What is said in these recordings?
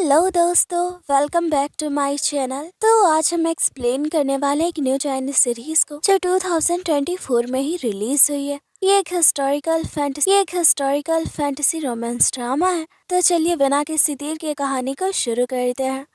Hello दोस्तों, welcome back to my channel. तो आज हम एक्सप्लेन करने वाले हैं एक न्यू चाइनीज सीरीज को जो 2024 में ही रिलीज हुई है। ये एक हिस्टोरिकल फैंटेसी रोमांस ड्रामा है। तो चलिए बिना किसी देर के कहानी को शुरू करते हैं।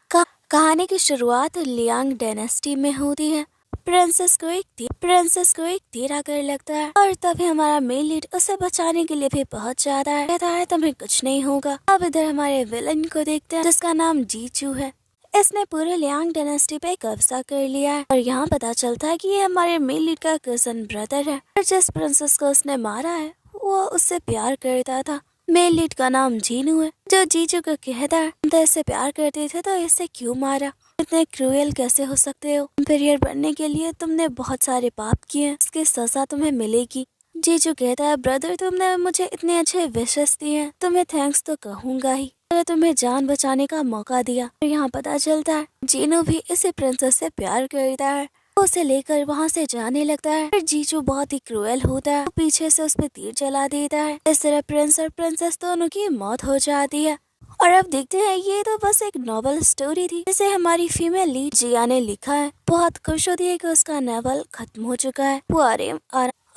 कहानी की शुरुआत लियांग डायनेस्टी में होती है। प्रिंसेस को एक तीर आकर लगता है और तभी हमारा मेन लीड उसे बचाने के लिए भी पहुंच जाता है। कहता है तुम्हें कुछ नहीं होगा। अब इधर हमारे विलन को देखते हैं जिसका नाम जीचू है। इसने पूरे लियांग डायनेस्टी पे कब्जा कर लिया है और यहाँ पता चलता है कि ये हमारे मेन लीड का कजन ब्रदर है और जिस प्रिंसेस को उसने मारा है वो उससे प्यार करता था। मेन लीड का नाम जीनू है जो जीजू को कहता है तुम तो इससे प्यार करते थे तो इससे क्यों मारा, इतने क्रूएल कैसे हो सकते हो, एम्पायर बनने के लिए तुमने बहुत सारे पाप किए हैं, इसकी सजा तुम्हें मिलेगी। जीजू कहता है ब्रदर तुमने मुझे इतने अच्छे विशेष दिए हैं, तुम्हें थैंक्स तो कहूंगा ही, मैंने तुम्हें जान बचाने का मौका दिया। और यहाँ पता चलता है जीनू भी इसी प्रिंसेस से प्यार करता है। उसे लेकर वहाँ से जाने लगता है। फिर जीजू बहुत ही क्रूएल होता है, पीछे से उस पर तीर चला देता है। इस तरह प्रिंस और प्रिंसेस दोनों की मौत हो जाती है। और अब देखते हैं ये तो बस एक नॉवल स्टोरी थी जिसे हमारी फीमेल लीड जिया ने लिखा है। बहुत खुश होती है कि उसका नॉवल खत्म हो चुका है। वो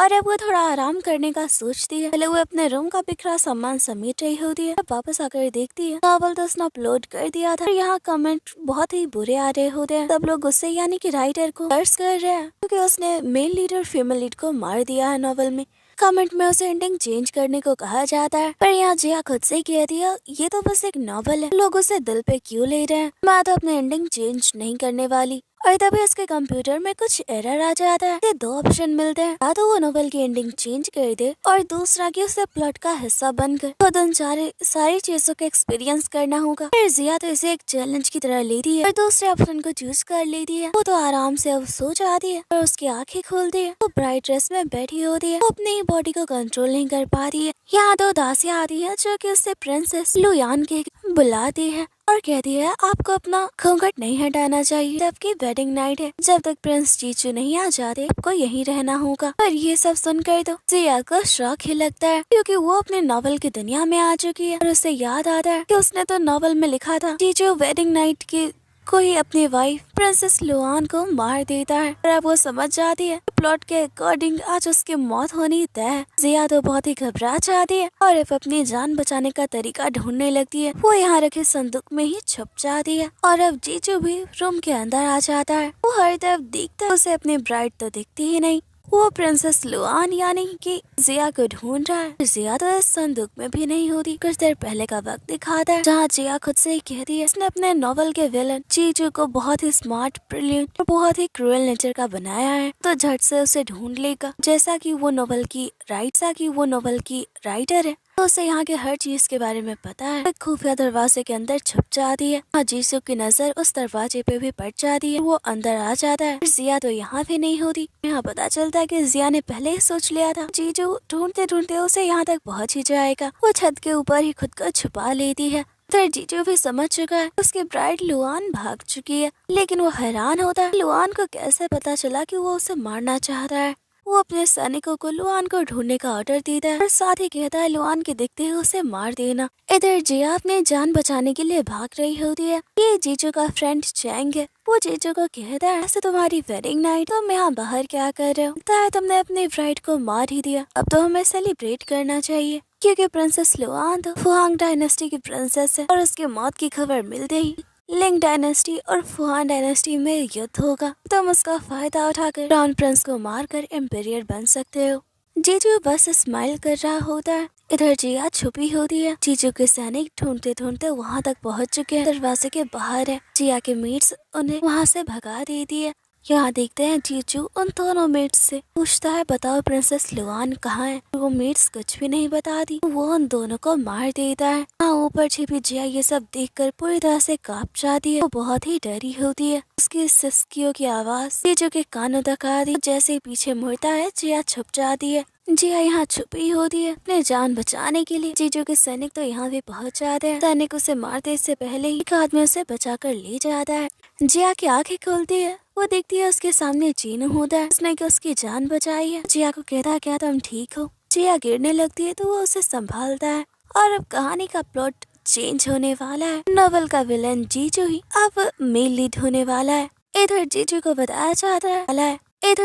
और अब वो थोड़ा आराम करने का सोचती है। पहले वो अपने रूम का बिखरा सामान समेट रही होती है। वापस आकर देखती है नॉवल तो उसने अपलोड कर दिया था। यहाँ कमेंट बहुत ही बुरे आ रहे होते हैं। सब लोग उससे यानी कि राइटर को कर्स कर रहे हैं क्योंकि उसने मेल लीड और फीमेल लीड को मार दिया है नॉवल में। कमेंट में उसे एंडिंग चेंज करने को कहा जाता है पर यहाँ जिया खुद से कह दिया ये तो बस एक नॉवल है, लोग उसे दिल पे क्यों ले रहे हैं, मैं तो अपने एंडिंग चेंज नहीं करने वाली। और तभी उसके कंप्यूटर में कुछ एरर आ जाता है। दो ऑप्शन मिलते हैं, या तो वो नोवेल की एंडिंग चेंज कर दे और दूसरा कि उसे प्लॉट का हिस्सा बनकर खुद उन सारी चीजों का एक्सपीरियंस करना होगा। फिर जिया तो इसे एक चैलेंज की तरह लेती है और दूसरे ऑप्शन को चूज कर लेती है। वो तो आराम से अब सो जाती है और उसकी आंखें खुलती है। वो ब्राइट ड्रेस में बैठी होती है, वो अपनी बॉडी को कंट्रोल नहीं कर पाती है। यहाँ दो दासियां आती है जो कि उससे प्रिंसेस लुयान के बुलाती है और कहती है आपको अपना घूंघट नहीं हटाना चाहिए, जबकि वेडिंग नाइट है, जब तक प्रिंस जीजू नहीं आ जाते आपको यहीं रहना होगा। पर ये सब सुनकर तो जिया को शौक ही लगता है क्योंकि वो अपने नॉवल की दुनिया में आ चुकी है और उसे याद आता है कि उसने तो नॉवल में लिखा था जीजू वेडिंग नाइट की कोई अपनी वाइफ प्रिंसेस लुआन को मार देता है। और अब वो समझ जाती है प्लॉट के अकॉर्डिंग आज उसकी मौत होनी तय है। जिया तो बहुत ही घबरा जाती है और अब अपनी जान बचाने का तरीका ढूंढने लगती है। वो यहाँ रखे संदूक में ही छुप जाती है और अब जीजू भी रूम के अंदर आ जाता है। वो हर तरफ देखता है, उसे अपनी ब्राइड तो दिखती ही नहीं। वो प्रिंसेस लुआन यानी कि जिया को ढूंढ रहा है। जिया तो इस संदूक में भी नहीं होती। कुछ देर पहले का वक्त दिखाता है जहाँ जिया खुद से ही कहती है इसने अपने नॉवल के विलन जीजू को बहुत ही स्मार्ट, ब्रिलियंट और बहुत ही क्रूएल नेचर का बनाया है, तो झट से उसे ढूंढ लेगा। जैसा कि वो नॉवल की राइटर है तो उसे यहाँ के हर चीज के बारे में पता है। खुफिया दरवाजे के अंदर छुप जाती है। जीसू की नजर उस दरवाजे पे भी पड़ जाती है। वो अंदर आ जाता है। जिया तो यहाँ भी नहीं होती। यहाँ पता चलता है कि जिया ने पहले ही सोच लिया था जीजू ढूंढते ढूंढते उसे यहाँ तक पहुँच ही जाएगा। वो छत के ऊपर ही खुद को छुपा लेती है। फिर जीजू भी समझ चुका है उसकी ब्राइड लुआन भाग चुकी है, लेकिन वो हैरान होता है लुआन को कैसे पता चला कि वो उसे मारना चाहता है। वो अपने सैनिकों को लुआन को ढूंढने का ऑर्डर देता है और साथ ही कहता है लुआन के दिखते ही उसे मार देना। इधर जिया अपनी जान बचाने के लिए भाग रही होती है। ये जीजू का फ्रेंड चैंग है। वो जीजू को कहता है ऐसे तुम्हारी वेडिंग नाइट, तुम यहाँ बाहर क्या कर रहे हो, लगता है तुमने अपनी ब्राइड को मार ही दिया, अब तो हमें सेलिब्रेट करना चाहिए क्योंकि प्रिंसेस लुआन तो फुआंग डायनेस्टी की प्रिंसेस है और उसकी मौत की खबर मिलते ही लिंग डायनेस्टी और फुआन डायनेस्टी में युद्ध होगा। तुम उसका फायदा उठाकर क्राउन प्रिंस को मारकर एम्पायर बन सकते हो। जीजू बस स्माइल कर रहा होता है। इधर जिया छुपी होती है। जीजू के सैनिक ढूंढते ढूंढते वहाँ तक पहुँच चुके हैं। दरवाजे के बाहर है। जिया के मेट्स उन्हें वहाँ से भगा देती है। यहाँ देखते हैं जीजू उन दोनों मेट्स से पूछता है बताओ प्रिंसेस लुआन कहाँ है। वो मेट्स कुछ भी नहीं बताती। वो उन दोनों को मार देता है। ऊपर छिपी जिया ये सब देखकर पूरी तरह से कांप जाती है। वो बहुत ही डरी होती है। उसकी सिसकियों की आवाज जीजू के कानों तक आती है। जैसे ही पीछे मुड़ता है जिया छुप जाती है। जिया यहाँ छुपी होती है अपने जान बचाने के लिए। जीजू के सैनिक तो यहाँ भी पहुँच जाते हैं। सैनिक उसे मारते इससे पहले ही एक आदमी उसे बचाकर ले जाता है। जिया की आंखें खुलती है। वो देखती है उसके सामने जीनू होता है। उसने उसकी जान बचाई है। जिया को कहता है क्या तुम ठीक हो। जिया गिरने लगती है तो वो उसे संभालता है। और अब कहानी का प्लॉट चेंज होने वाला है। नॉवल का विलन जीजू ही अब मेल लीड होने वाला है। इधर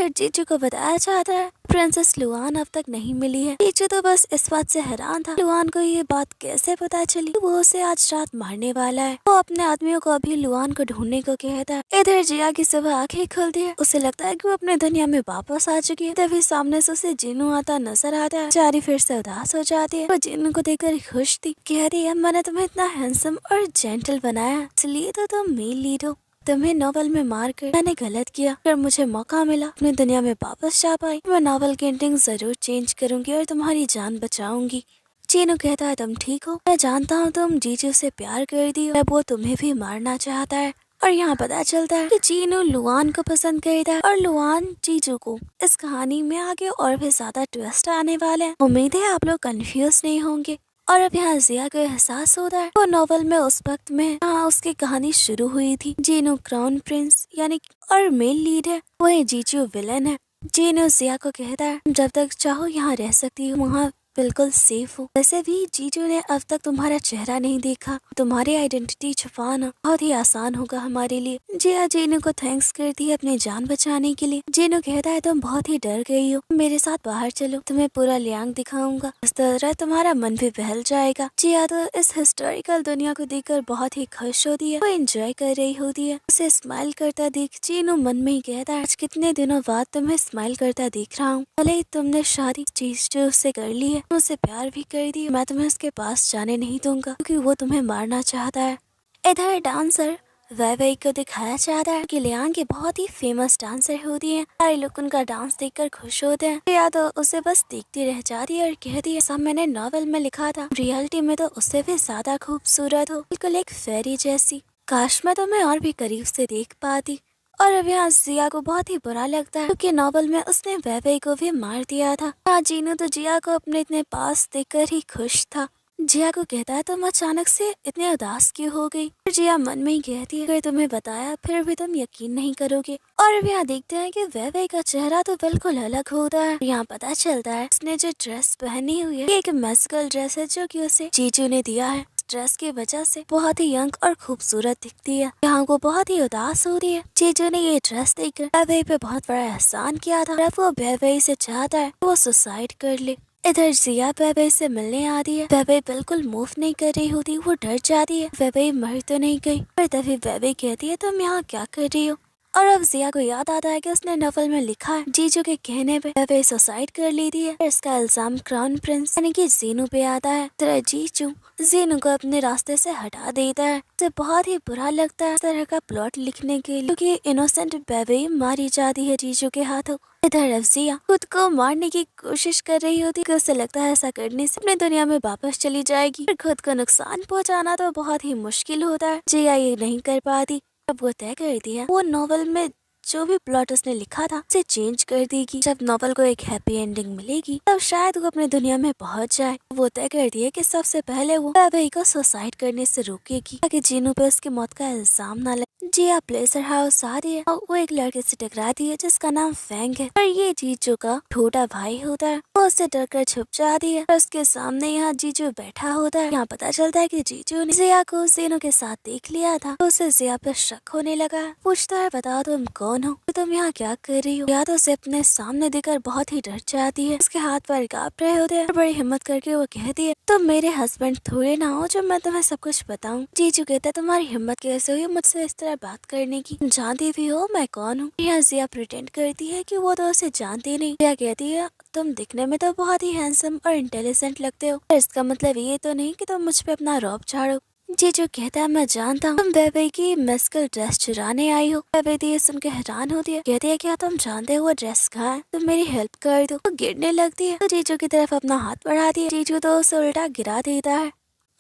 जीजू को बताया जाता है प्रिंसेस लुआन अब तक नहीं मिली है। जीजू तो बस इस बात से हैरान था लुआन को ये बात कैसे पता चली वो उसे आज रात मारने वाला है। वो अपने आदमियों को अभी लुआन को ढूंढने को कहता है। इधर जिया की सुबह आंखें खुलती है। उसे लगता है कि वो अपने दुनिया में वापस आ चुकी है। तभी सामने से उसे जिन्नू आता नजर आता है। चारी फिर से उदास हो जाती है। वो जिन्नू को देखकर खुश थी। कह रही है मैंने तुम्हें इतना हैंडसम और जेंटल बनाया इसलिए तो तुम मेल लीड हो। तुम्हें नॉवल में मार कर मैंने गलत किया। अगर मुझे मौका मिला अपनी दुनिया में वापस जा पाई मैं नॉवल की एंडिंग जरूर चेंज करूंगी और तुम्हारी जान बचाऊंगी। चीनू कहता है तुम ठीक हो। मैं जानता हूँ तुम जीजू से प्यार कर दी और वो तुम्हें भी मारना चाहता है। और यहाँ पता चलता है कि चीनू लुआन को पसंद करता है और लुआन जीजू को। इस कहानी में आगे और भी ज्यादा ट्विस्ट आने वाले हैं। उम्मीद है आप लोग कंफ्यूज नहीं होंगे। और अब यहाँ जिया को एहसास होता है वो नॉवल में उस वक्त में जहाँ उसकी कहानी शुरू हुई थी। जीनू क्राउन प्रिंस यानी और मेल लीड है। वही जीजू विलन है। जीनू जिया को कहता है जब तक चाहो यहाँ रह सकती हो वहाँ बिल्कुल सेफ हो। वैसे भी जीजू ने अब तक तुम्हारा चेहरा नहीं देखा। तुम्हारी आइडेंटिटी छुपाना बहुत ही आसान होगा हमारे लिए। जिया जीनू को थैंक्स करती है अपनी जान बचाने के लिए। जीनू कहता है तुम बहुत ही डर गई हो। मेरे साथ बाहर चलो तुम्हें पूरा लियांग दिखाऊंगा। इस तरह तुम्हारा मन भी बहल जाएगा। जिया तो इस हिस्टोरिकल दुनिया को देखकर बहुत ही खुश होती है। वो एंजॉय कर रही होती है। उसे स्माइल करता देख जीनू मन में ही कहता है आज कितने दिनों बाद तुम्हें स्माइल करता देख रहा हूँ। भले ही तुमने शादी जीजू से कर ली है मुझसे प्यार भी कर दी मैं तुम्हें उसके पास जाने नहीं दूंगा क्योंकि वो तुम्हें मारना चाहता है। इधर डांसर वैवई को दिखाया जाता है कि लियांग की बहुत ही फेमस डांसर होती है। सारे लोग उनका डांस देखकर खुश होते हैं। या तो उसे बस देखती रह जाती है और कहती है सब मैंने नॉवेल में लिखा था रियलिटी में तो उससे भी ज्यादा खूबसूरत हो बिल्कुल एक फेरी जैसी। काश मैं तुम्हें और भी करीब से देख पाती। और अब यहाँ जिया को बहुत ही बुरा लगता है क्योंकि नॉवल में उसने वैवई को भी मार दिया था। हाँ जीनू तो जिया को अपने इतने पास देखकर ही खुश था। जिया को कहता है तुम अचानक से इतने उदास क्यों हो गई। जिया मन में ही कहती है अगर तुम्हें बताया फिर भी तुम यकीन नहीं करोगे। और अब यहाँ देखते हैं कि वैवई का चेहरा तो बिल्कुल अलग होता है। यहाँ पता चलता है उसने जो ड्रेस पहनी हुई है एक मैजिकल ड्रेस है जो कि उसे जीजू ने दिया है। ड्रेस की वजह से बहुत ही यंग और खूबसूरत दिखती है। यहाँ को बहुत ही उदास हो रही है। जीजू ने ये ड्रेस देखकर वैवई पे बहुत बड़ा एहसान किया था। अब वो वैवई से चाहता है वो सुसाइड कर ले। इधर जिया वैवई से मिलने आती है। वैवई बिल्कुल मूव नहीं कर रही होती। वो डर जाती है वैवई मर तो नहीं गई। पर तभी वैवई कहती है तुम यहाँ क्या कर रही हो। और अब जिया को याद आता है कि उसने नॉवल में लिखा है जीजू के कहने पे वैवई सुसाइड कर लेती है। इसका इल्जाम क्राउन प्रिंस यानी कि जीनू पे आता है। तरह जीजू जीनू को अपने रास्ते से हटा देता है। उसे बहुत ही बुरा लगता है इस तरह का प्लॉट लिखने के लिए क्योंकि इनोसेंट वैवई मारी जाती है जीजू के हाथों। इधर अफजिया खुद को मारने की कोशिश कर रही होती है। उसे लगता है ऐसा करने से अपनी दुनिया में वापस चली जाएगी। खुद को नुकसान पहुंचाना तो बहुत ही मुश्किल होता है। जिया ये नहीं कर पाती। अब वो तय करती है वो नॉवल में जो भी प्लॉट उसने लिखा था उसे चेंज कर देगी। जब नॉवल को एक हैप्पी एंडिंग मिलेगी तब शायद वो अपने दुनिया में पहुंच जाए। वो तय करती है कि सबसे पहले वो वैवई को सुसाइड करने से रोकेगी ताकि जीनू पे उसकी मौत का इल्जाम न लगे। जिया प्लेसर हाउस आ रही है और वो एक लड़के से टकराती है जिसका नाम फैंग है और ये जीजू का छोटा भाई होता है। वो उससे डरकर छुप जाती है और उसके सामने यहाँ जीजू बैठा होता है। यहाँ पता चलता है कि जीजू ने जिया को जीनू के साथ देख लिया था तो उसे जिया पे शक होने लगा। पूछता है बताओ तुम कौन हो तुम यहाँ क्या कर रही हो। या तो उसे अपने सामने देखकर बहुत ही डर जाती है। उसके हाथ पैर कांप रहे होते हैं। बड़ी हिम्मत करके वो कहती है तुम मेरे हस्बैंड थोड़े ना हो जो मैं तुम्हें सब कुछ बताऊं। जीजू कहता है तुम्हारी हिम्मत कैसे हुई मुझसे इस तरह बात करने की। जानती भी हो मैं कौन हूँ। यहाँ जिया प्रिटेंड करती है कि वो तो उसे जानती नहीं। जिया कहती है तुम दिखने में तो बहुत ही हैंडसम और इंटेलिजेंट लगते हो पर इसका मतलब ये तो नहीं कि तुम मुझ पे अपना रौब झाड़ो। जीजू कहता है मैं जानता हूँ तुम वैवई की मैजिकल ड्रेस चुराने आई हो। वैवई तो ये सुनकर हैरान होती है। कहती है क्या तुम जानते हो वो ड्रेस कहाँ है तुम मेरी हेल्प कर दो। वो गिरने लगती है तो जीजू की तरफ अपना हाथ बढ़ाती है। जीजू तो उसे उल्टा गिरा देता है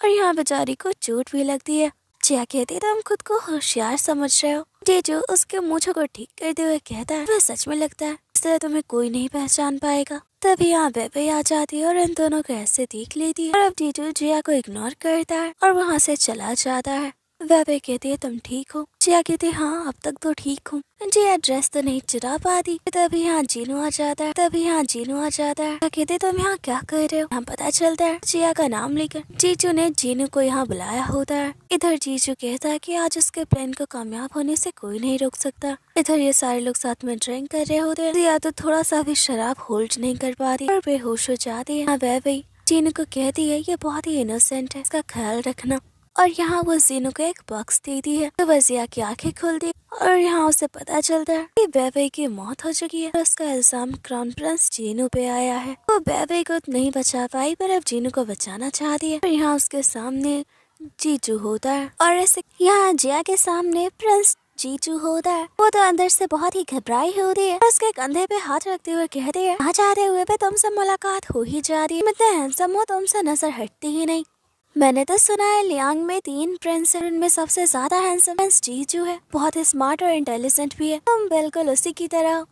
और यहाँ बेचारी को चोट भी लगती है। जिया कहती है तुम खुद को होशियार समझ रहे हो। जीजू उसके मूंछों को ठीक करते हुए कहता है वह सच में लगता है इस तरह तुम्हें कोई नहीं पहचान पाएगा। तभी यहाँ वैवई आ जाती है और इन दोनों को ऐसे देख लेती है और अब जीजू जिया को इग्नोर करता है और वहाँ से चला जाता है। वेबे कहती है तुम ठीक हो? जिया कहती है हाँ अब तक तो ठीक हूँ। जिया ड्रेस तो नहीं चुरा पाती। तभी यहाँ जीनू आ जाता है। कहते तुम यहाँ क्या कर रहे हो? यहाँ पता चलता है जिया का नाम लेकर जीजू ने जीनू को यहाँ बुलाया होता है। इधर जीजू कहता है कि आज उसके प्लान को कामयाब होने से कोई नहीं रोक सकता। इधर ये सारे लोग साथ में ड्रिंक कर रहे होते हैं। जिया तो थोड़ा सा भी शराब होल्ड नहीं कर पाती और बेहोश हो जाती है। वेबे जीनू को कहती है ये बहुत ही इनोसेंट है, इसका ख्याल रखना। और यहाँ वो जीनू को एक बॉक्स देती है। तो वजिया की आंखें खुलती और यहाँ उसे पता चलता है कि बेबे की मौत हो चुकी है। उसका इल्जाम क्राउन प्रिंस जीनू पे आया है। वो बेबे को नहीं बचा पाई पर अब जीनू को बचाना चाहती है। और यहाँ उसके सामने जीजू होता है और ऐसे यहाँ जिया के सामने प्रिंस जीजू होता है। वो तो अंदर से बहुत ही घबराई होती है और उसके कंधे पे हाथ रखते हुए कहती है आ जाते हुए पे तुमसे मुलाकात हो ही जा रही है। इतने हैंडसम हो तुमसे नजर हटती ही नहीं। मैंने तो सुना है लियांग में 3 प्रिंस है, उनमें सबसे ज्यादा हैंडसम प्रिंस जीजू है। बहुत ही स्मार्ट और इंटेलिजेंट भी है। तुम बिल्कुल उसी की तरह हो।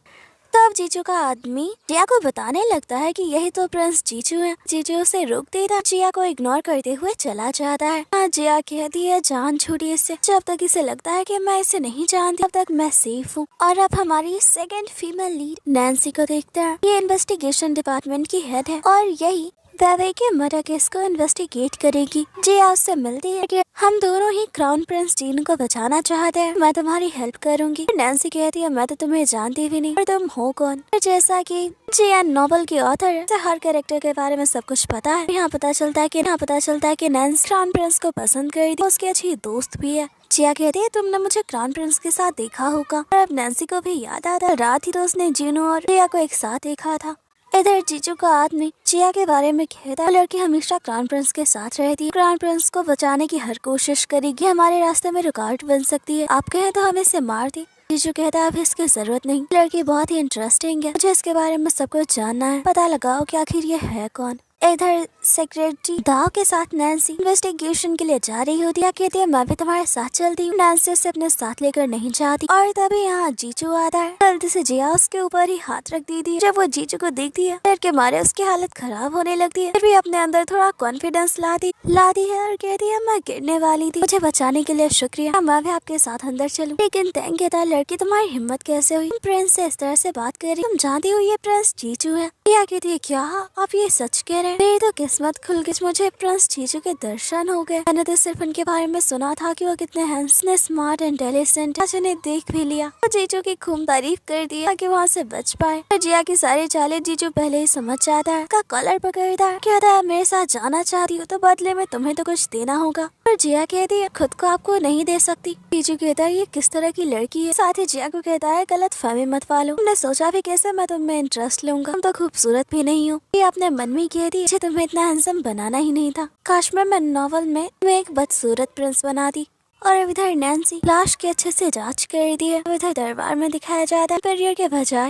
तो अब जीजू का आदमी जिया को बताने लगता है कि यही तो प्रिंस जीजू है। जीजू उसे रोक देता, जिया को इग्नोर करते हुए चला जाता है। हाँ, जिया कहती है जान छूटी इससे। जब तक इसे लगता है कि मैं इसे नहीं जानती तब तक मैं सेफ हूँ। और अब हमारी सेकंड फीमेल लीड नैन्सी को देखते हैं। ये इन्वेस्टिगेशन डिपार्टमेंट की हेड है और यही वेबे के मर्डर केस को इन्वेस्टिगेट करेगी। जिया उससे मिलती है कि हम दोनों ही क्राउन प्रिंस जीनू को बचाना चाहते हैं, मैं तुम्हारी हेल्प करूंगी। नैन्सी कहती है मैं तो तुम्हें जानती भी नहीं और तुम हो कौन। जैसा कि जिया नॉवल की ऑथर है तो हर कैरेक्टर के बारे में सब कुछ पता है। यहाँ पता चलता है कि नैन्सी क्राउन प्रिंस को पसंद करती है, उसकी अच्छी दोस्त भी है। जिया कहती है तुमने मुझे क्राउन प्रिंस के साथ देखा होगा। और अब नैन्सी को भी याद आता है रात ही तो उसने जीनू और जिया को एक साथ देखा था। इधर जीजू का आदमी जिया के बारे में कहता है लड़की हमेशा क्राउन प्रिंस के साथ रहती है, क्राउन प्रिंस को बचाने की हर कोशिश करेगी, हमारे रास्ते में रुकावट बन सकती है, आप कहें तो हम इसे मार दें। जीजू कहता है अभी इसकी जरूरत नहीं, लड़की बहुत ही इंटरेस्टिंग है, मुझे इसके बारे में सब कुछ जानना है, पता लगाओ कि आखिर ये है कौन। इधर सेक्रेटरी दाव के साथ नैन्सी इन्वेस्टिगेशन के लिए जा रही होती है। कहती है मैं भी तुम्हारे साथ चलती हूँ। नैन्सी उसे अपने साथ लेकर नहीं जाती और तभी यहाँ जीजू आता है। गलती से जिया उसके ऊपर ही हाथ रख देती है। जब वो जीजू को देखती है डर के मारे उसकी हालत खराब होने लगती है, फिर भी अपने अंदर थोड़ा कॉन्फिडेंस लाती है और कहती है मैं गिरने वाली थी, मुझे बचाने के लिए शुक्रिया, मैं भी आपके साथ अंदर चलूँ। लेकिन तैंग कहता है लड़की तुम्हारी हिम्मत कैसे हुई, प्रिंस से इस तरह से बात कर रही, तुम जानती हो ये प्रिंस जीजू है। जिया कहती है क्या आप ये सच कह रहे हैं? मेरी तो किस्मत खुल गई, मुझे प्रिंस जीजू के दर्शन हो गए। मैंने तो सिर्फ उनके बारे में सुना था कि वो कितने हैंडसम स्मार्ट इंटेलिजेंट, आज उन्हें देख भी लिया। तो जीजू की खूब तारीफ कर दी ताकि वहाँ से बच पाए। तो जिया की सारी चालें जीजू पहले ही समझ जाता है। उसका कॉलर पकड़ता है, कहता है मेरे साथ जाना चाहती हो तो बदले में तुम्हें तो कुछ देना होगा। और जिया कहती है खुद को आपको नहीं दे सकती। जीजू कहता है ये किस तरह की लड़की है। साथ ही जिया को कहता है गलत फहमी मत पालो, तुमने सोचा भी कैसे मैं तुम्हें इंटरेस्ट लूंगा, तुम तो खूबसूरत भी नहीं हो। ये अपने मन में कहती है तुम्हें इतना हैंडसम बनाना ही नहीं था, काश मैं नॉवल में तुम्हें एक बदसूरत प्रिंस बनाती। और इधर नैन्सी लाश की अच्छे से जांच कर दी है। इधर दरबार में दिखाया जाता है पिरियर के बजाय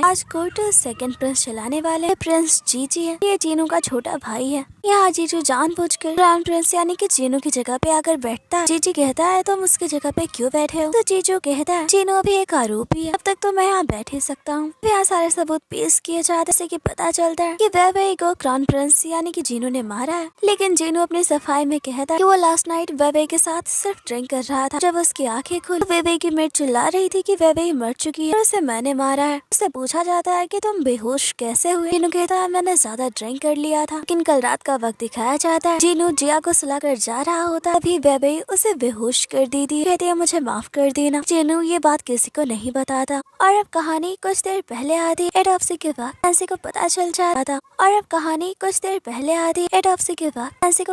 आज कोर्ट सेकंड प्रिंस चलाने वाले प्रिंस जीजी है। ये जीनू का छोटा भाई है। यहाँ जीजू जानबूझकर क्राउन प्रिंस यानी कि जीनू की जगह पे आकर बैठता है। जीजी कहता है तुम उसकी जगह पे क्यों बैठे हो? तो जीजू कहता है जीनू अभी एक आरोपी है, अब तक तो मैं यहाँ बैठ ही सकता हूँ। यहाँ सारे सबूत पेश किए जाते जैसे कि पता चलता है कि वेबे को क्राउन प्रिंस यानी कि जीनू ने मारा है। लेकिन जीनू अपनी सफाई में कहता है कि वो लास्ट नाइट वेबे के साथ सिर्फ ड्रिंक कर रहा था। जब उसकी आंखें खुली तो वेबे की मेट चिल्ला रही थी कि वेबे ही मर चुकी है और उसे मैंने मारा है। उससे पूछा जाता है कि तुम बेहोश कैसे हुए? जीनू कहता है मैंने ज्यादा ड्रिंक कर लिया था। लेकिन कल रात का वक्त दिखाया जाता है, जीनू जिया को सुलाकर जा रहा होता है, अभी वेबे उसे बेहोश कर देती है। कहती है मुझे माफ कर देना। जीनू ये बात किसी को नहीं बताता। और अब कहानी कुछ देर पहले आती एडॉप्सी के बाद नैन्सी को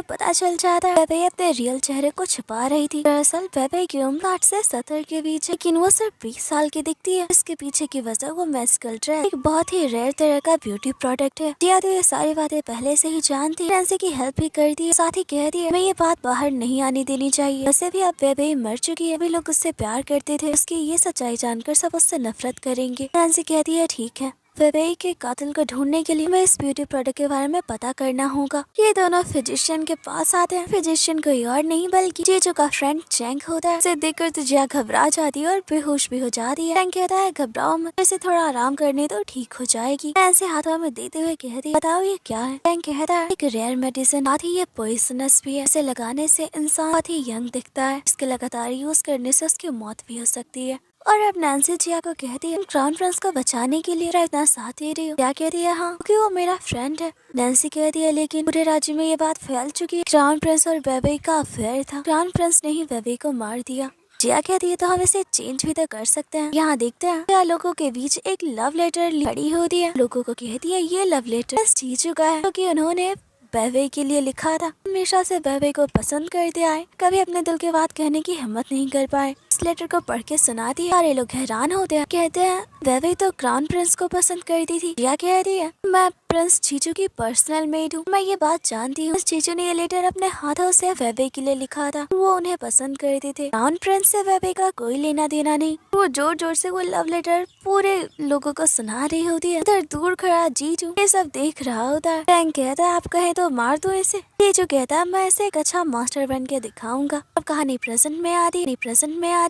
पता चल जाता वेबे अपने रियल चेहरे को छुपा रही थी। दरअसल वेबे की उम्र 8 से 70 के बीच है, लेकिन वो सिर्फ 20 साल की दिखती है। इसके पीछे की वजह वो मेस्कल ड्रग एक बहुत ही रेयर तरह का ब्यूटी प्रोडक्ट है। जिया तो ये सारी बातें पहले से ही जानती है, नैन्सी की हेल्प भी करती है, साथ ही कहती है मैं ये बात बाहर नहीं आने देनी चाहिए। वैसे भी अब वेबे मर चुकी है, अभी लोग उससे प्यार करते थे, उसकी ये सच्चाई जानकर सब उससे नफरत करेंगे। नैन्सी कहती है ठीक है वेबे के कातिल को ढूंढने के लिए हमें इस ब्यूटी प्रोडक्ट के बारे में पता करना होगा। ये दोनों फिजिशियन के पास आते हैं। फिजिशियन कोई और नहीं बल्कि जीजू का फ्रेंड चैंक होता है। इसे देखकर तो जिया घबरा जाती है और बेहोश भी हो जाती है। चैंक कहता है घबराओ मत, इसे थोड़ा आराम करने तो ठीक हो जाएगी। ऐसे हाथों में देते हुए कहती है बताओ ये क्या है। चैंक कहता है एक रेयर मेडिसिन, साथ ही ये पॉइजनस भी है। इसे लगाने से इंसान बहुत ही यंग दिखता है। इसके लगातार यूज करने से उसकी मौत भी हो सकती है। और अब नैन्सी जिया को कहती है क्राउन प्रिंस को बचाने के लिए इतना साथ दे रही हो। क्या कहती है हाँ क्योंकि वो मेरा फ्रेंड है। नैन्सी कहती है लेकिन पूरे राज्य में ये बात फैल चुकी है, क्राउन प्रिंस और बेबे का अफेयर था। क्राउन प्रिंस ने ही बेबे को मार दिया। जिया कहती है तो हम इसे चेंज भी तो कर सकते हैं। यहाँ देखते हैं क्या लोगों के बीच एक लव लेटर खड़ी होती है। लोगों को कहती है ये लव लेटर जीजू का है क्योंकि उन्होंने बेबे के लिए लिखा था। हमेशा से बेबे को पसंद करते आए, कभी अपने दिल की बात कहने की हिम्मत नहीं कर पाए। इस लेटर को पढ़ के सुनाती है। सारे लोग हैरान होते हैं, कहते हैं बेबे तो क्राउन प्रिंस को पसंद करती थी। जिया कहती है मैं प्रिंस जीजू की पर्सनल मेड हूँ, मैं ये बात जानती हूँ। जीजू ने ये लेटर अपने हाथों से बेबे के लिए लिखा था। वो उन्हें पसंद करते थे। क्राउन प्रिंस से बेबे का कोई लेना देना नहीं। वो जोर जोर से वो लव लेटर पूरे लोगों को सुना रही होती है। इधर दूर खड़ा जीजू ये सब देख रहा होता है। फ्रैंक कहता है आप कहे तो मार दो इसे। जीजू कहता है मैं इसे एक अच्छा मास्टर बन के दिखाऊंगा। अब कहानी प्रेजेंट में आ रही।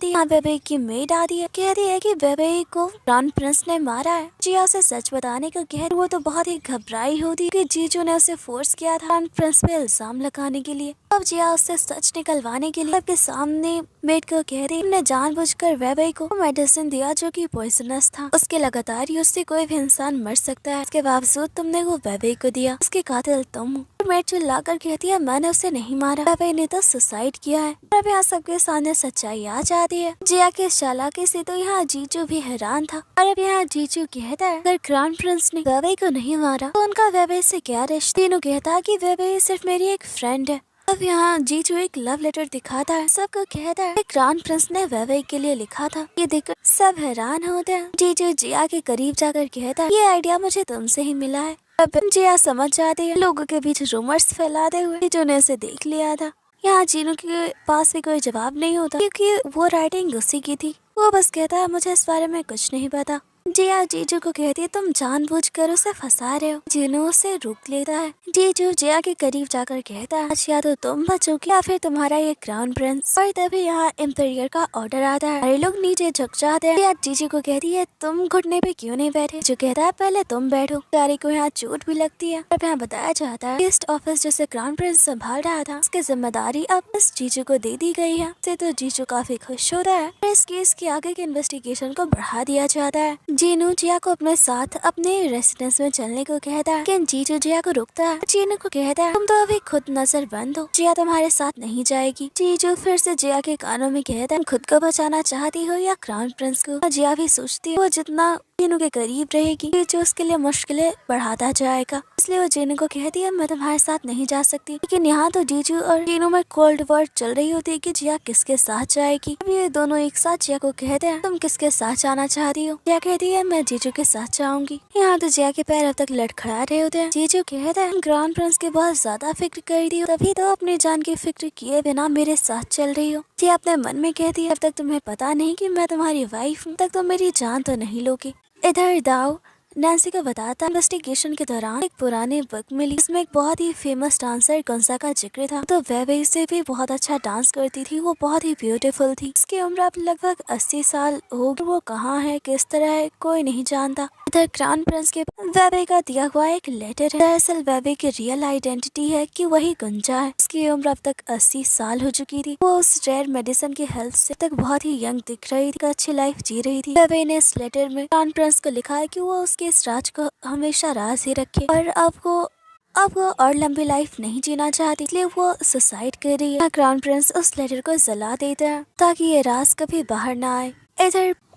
यहाँ बेबे की मेड आती है, कहती है कि बेबे को क्राउन प्रिंस ने मारा है। जिया उसे सच बताने को कहती, वो तो बहुत ही घबराई होती कि जीजू ने उसे फोर्स किया था क्राउन प्रिंस पे इल्जाम लगाने के लिए। अब जिया उससे सच निकलवाने के लिए सबके सामने मेड को कहती हमने जानबूझकर बेबे को मेडिसिन दिया जो कि पॉइजनस था। उसके लगातार ही उससे कोई भी इंसान मर सकता है, इसके बावजूद तुमने वो बेबे को दिया, उसके कातिल तुम हो। मेड चिल्लाकर कहती है मैंने उसे नहीं मारा, बेबे ने तो सुसाइड किया है। अब यहाँ सबके सामने सच्चाई आ जाती है। जिया के चालाकी से तो यहाँ जीजू भी हैरान था। और अब यहाँ जीजू कहता है अगर क्राउन प्रिंस ने बेबे को नहीं मारा तो उनका बेबे से क्या रिश्ता। तीनों कहता है कि बेबे सिर्फ मेरी एक फ्रेंड है। अब यहाँ जीजू एक लव लेटर दिखाता है। सबको कहता है क्राउन प्रिंस ने वेवे के लिए लिखा था। ये देखकर सब हैरान होते हैं। जीजू जिया के करीब जाकर कहता है ये आइडिया मुझे तुमसे ही मिला है। अब जिया समझ जाती है लोगों के बीच रूमर्स फैलाते हुए जीजू ने उसे देख लिया था। यहाँ जीनू के पास भी कोई जवाब नहीं होता क्योंकि वो राइटिंग उसी की थी। वो बस कहता है मुझे इस बारे में कुछ नहीं पता। जिया जीजू को कहती है तुम जानबूझकर उसे फंसा रहे हो। जीनू उसे रोक लेता है। जीजू जिया के करीब जाकर कहता है आज या तो तुम बचोगे या फिर तुम्हारा ये क्राउन प्रिंस। और तभी यहाँ एम्पायर का ऑर्डर आता है। सारे लोग नीचे झुक जाते हैं। जिया जीजू को कहती है तुम घुटने पे क्यों नहीं बैठे। जो कहता है पहले तुम बैठो। सारी को यहाँ चोट भी लगती है। अब यहाँ बताया जाता है ईस्ट ऑफिस जिसे क्राउन प्रिंस संभाल रहा था उसकी जिम्मेदारी अब इस जीजू को दे दी गई है। इससे तो जीजू काफी खुश होता है। इस केस के आगे के इन्वेस्टिगेशन को बढ़ा दिया जाता है। जीनू जिया को अपने साथ अपने रेसिडेंस में चलने को कहता है लेकिन जीजू जिया को रोकता है। जीनू को कहता है तुम तो अभी खुद नजर बंद हो, जिया तुम्हारे साथ नहीं जाएगी। जीजू फिर से जिया के कानों में कहता है खुद को बचाना चाहती हो या क्राउन प्रिंस को। जिया भी सोचती है वो जितना जीनू के करीब रहेगी जो उसके लिए मुश्किलें बढ़ाता जाएगा। इसलिए वो जीनू को कहती है मैं तुम्हारे साथ नहीं जा सकती। लेकिन यहाँ तो जीजू और जीनू में कोल्ड वॉर चल रही होती है कि जिया किसके साथ जाएगी। अब ये दोनों एक साथ जिया को कहते हैं तुम किसके साथ जाना चाहती हो। जिया कहती है मैं जीजू के साथ जाऊंगी। यहाँ तो जिया के पैर अब तक लड़खड़ा रहे होते हैं। जीजू कहता है क्राउन प्रिंस की बहुत ज्यादा फिक्र कर दी हो, तभी तो अपनी जान की फिक्र किए बिना मेरे साथ चल रही हो। जिया अपने मन में कहती है अब तक तुम्हें पता नहीं कि मैं तुम्हारी वाइफ हूँ, तक तो मेरी जान तो नहीं लोगी। इधर दाव नैन्सी को बताता इन्वेस्टिगेशन के दौरान एक पुरानी बुक मिली। इसमें एक बहुत ही फेमस डांसर गुंसा का जिक्र था। तो वेवे से भी बहुत अच्छा डांस करती थी, वो बहुत ही ब्यूटीफुल थी। इसकी उम्र अब लगभग 80 साल होगी। वो कहाँ है किस तरह है कोई नहीं जानता। इधर क्राउन प्रिंस के वेवे का दिया हुआ एक लेटर है। दरअसल वेवे की रियल आइडेंटिटी है कि वही गुंजा है। उसकी उम्र अब तक 80 साल हो चुकी थी। वो उस रेयर मेडिसिन की हेल्प से तक बहुत ही यंग दिख रही थी, अच्छी लाइफ जी रही थी। वेवे ने इस लेटर में क्राउन प्रिंस को लिखा है कि वो उसके इस राज को हमेशा राज ही रखे और अब वो और लंबी लाइफ नहीं जीना चाहती, इसलिए वो सुसाइड कर रही है। क्राउन प्रिंस उस लेटर को जला देता है ताकि ये राज कभी बाहर ना आए।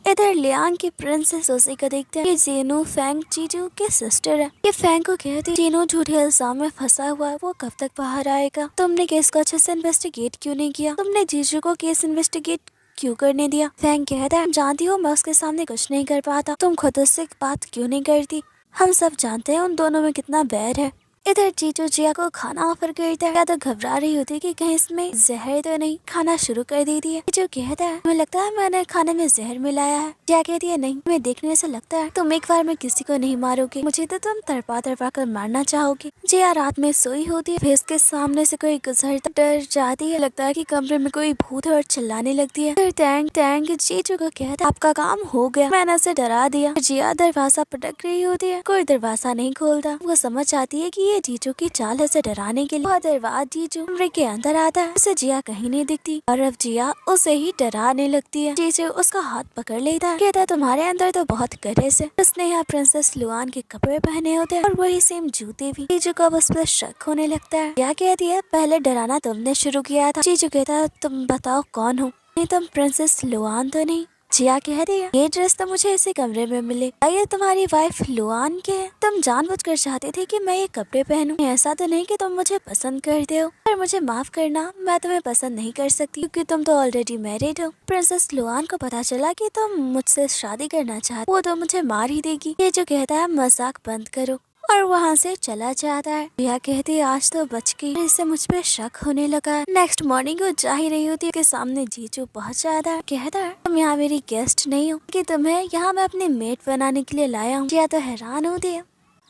इधर लियांग की प्रिंसेस उसी को देखते हैं कि जीनू फेंग जीजू की सिस्टर है। ये फेंग को कहती है जीनू झूठे इल्जाम में फंसा हुआ है, वो कब तक बाहर आएगा। तुमने केस को अच्छे से इन्वेस्टिगेट क्यों नहीं किया, तुमने जीजू को केस इन्वेस्टिगेट क्यों करने दिया। फेंग कहता है जानती हो मैं उसके सामने कुछ नहीं कर पाता, तुम खुद उससे बात क्यों नहीं करती। हम सब जानते हैं उन दोनों में कितना बैर है। इधर जीजू जिया को खाना ऑफर करता है। या तो घबरा रही होती है कि कहीं इसमें जहर तो नहीं। खाना शुरू कर देती है। जीजू कहता है मुझे लगता है मैंने खाने में जहर मिलाया है। जिया कहती है नहीं, मैं देखने से लगता है तुम एक बार में किसी को नहीं मारोगे, मुझे तो तुम तड़पा तड़पा कर मारना चाहोगे। जिया रात में सोई होती है। फिर उसके सामने से कोई गुजरता डर जाती है। लगता है कि कमरे में कोई भूत है और चिल्लाने लगती है। फिर टैंक टैंक जीजू को कहता है आपका काम हो गया, मैंने उसे डरा दिया। जिया दरवाजा पटक रही होती है, कोई दरवाजा नहीं खोलता। वो समझ आती है कि ये जीजू की चाल है उसे डराने के लिए। बहुत देर बाद जीजू कमरे के अंदर आता है। उसे जिया कहीं नहीं दिखती और अब जिया उसे ही डराने लगती है। जीजू उसका हाथ पकड़ लेता है, कहता है तुम्हारे अंदर तो बहुत गरज है। उसने यहाँ प्रिंसेस लुआन के कपड़े पहने होते हैं और वही सेम जूते भी। जीजू को अब उस पर शक होने लगता है। जिया कहती है पहले डराना तुमने शुरू किया था। जीजू कहता है तुम बताओ कौन हो, नहीं तुम प्रिंसेस लुआन तो नहीं। जिया कह रही है ये ड्रेस तो मुझे इसी कमरे में मिले, ये तुम्हारी वाइफ लुआन के है। तुम जानबूझकर चाहते थे कि मैं ये कपड़े पहनूं। ऐसा तो नहीं कि तुम मुझे पसंद करते हो, पर मुझे माफ करना, मैं तुम्हें पसंद नहीं कर सकती क्योंकि तुम तो ऑलरेडी मैरिड हो। प्रिंसेस लुआन को पता चला कि तुम मुझसे शादी करना चाहते, वो तो मुझे मार ही देगी। ये जो कहता है मजाक बंद करो और वहाँ से चला जाता है। जिया कहती है आज तो बच गई, इससे मुझ पे शक होने लगा। नेक्स्ट मॉर्निंग वो जा ही रही होती है कि सामने जीजू पहुँच जाता है। कहता है तुम यहाँ मेरी गेस्ट नहीं हो कि तुम्हें यहाँ मैं अपनी मेट बनाने के लिए लाया हूँ। जिया तो हैरान होती है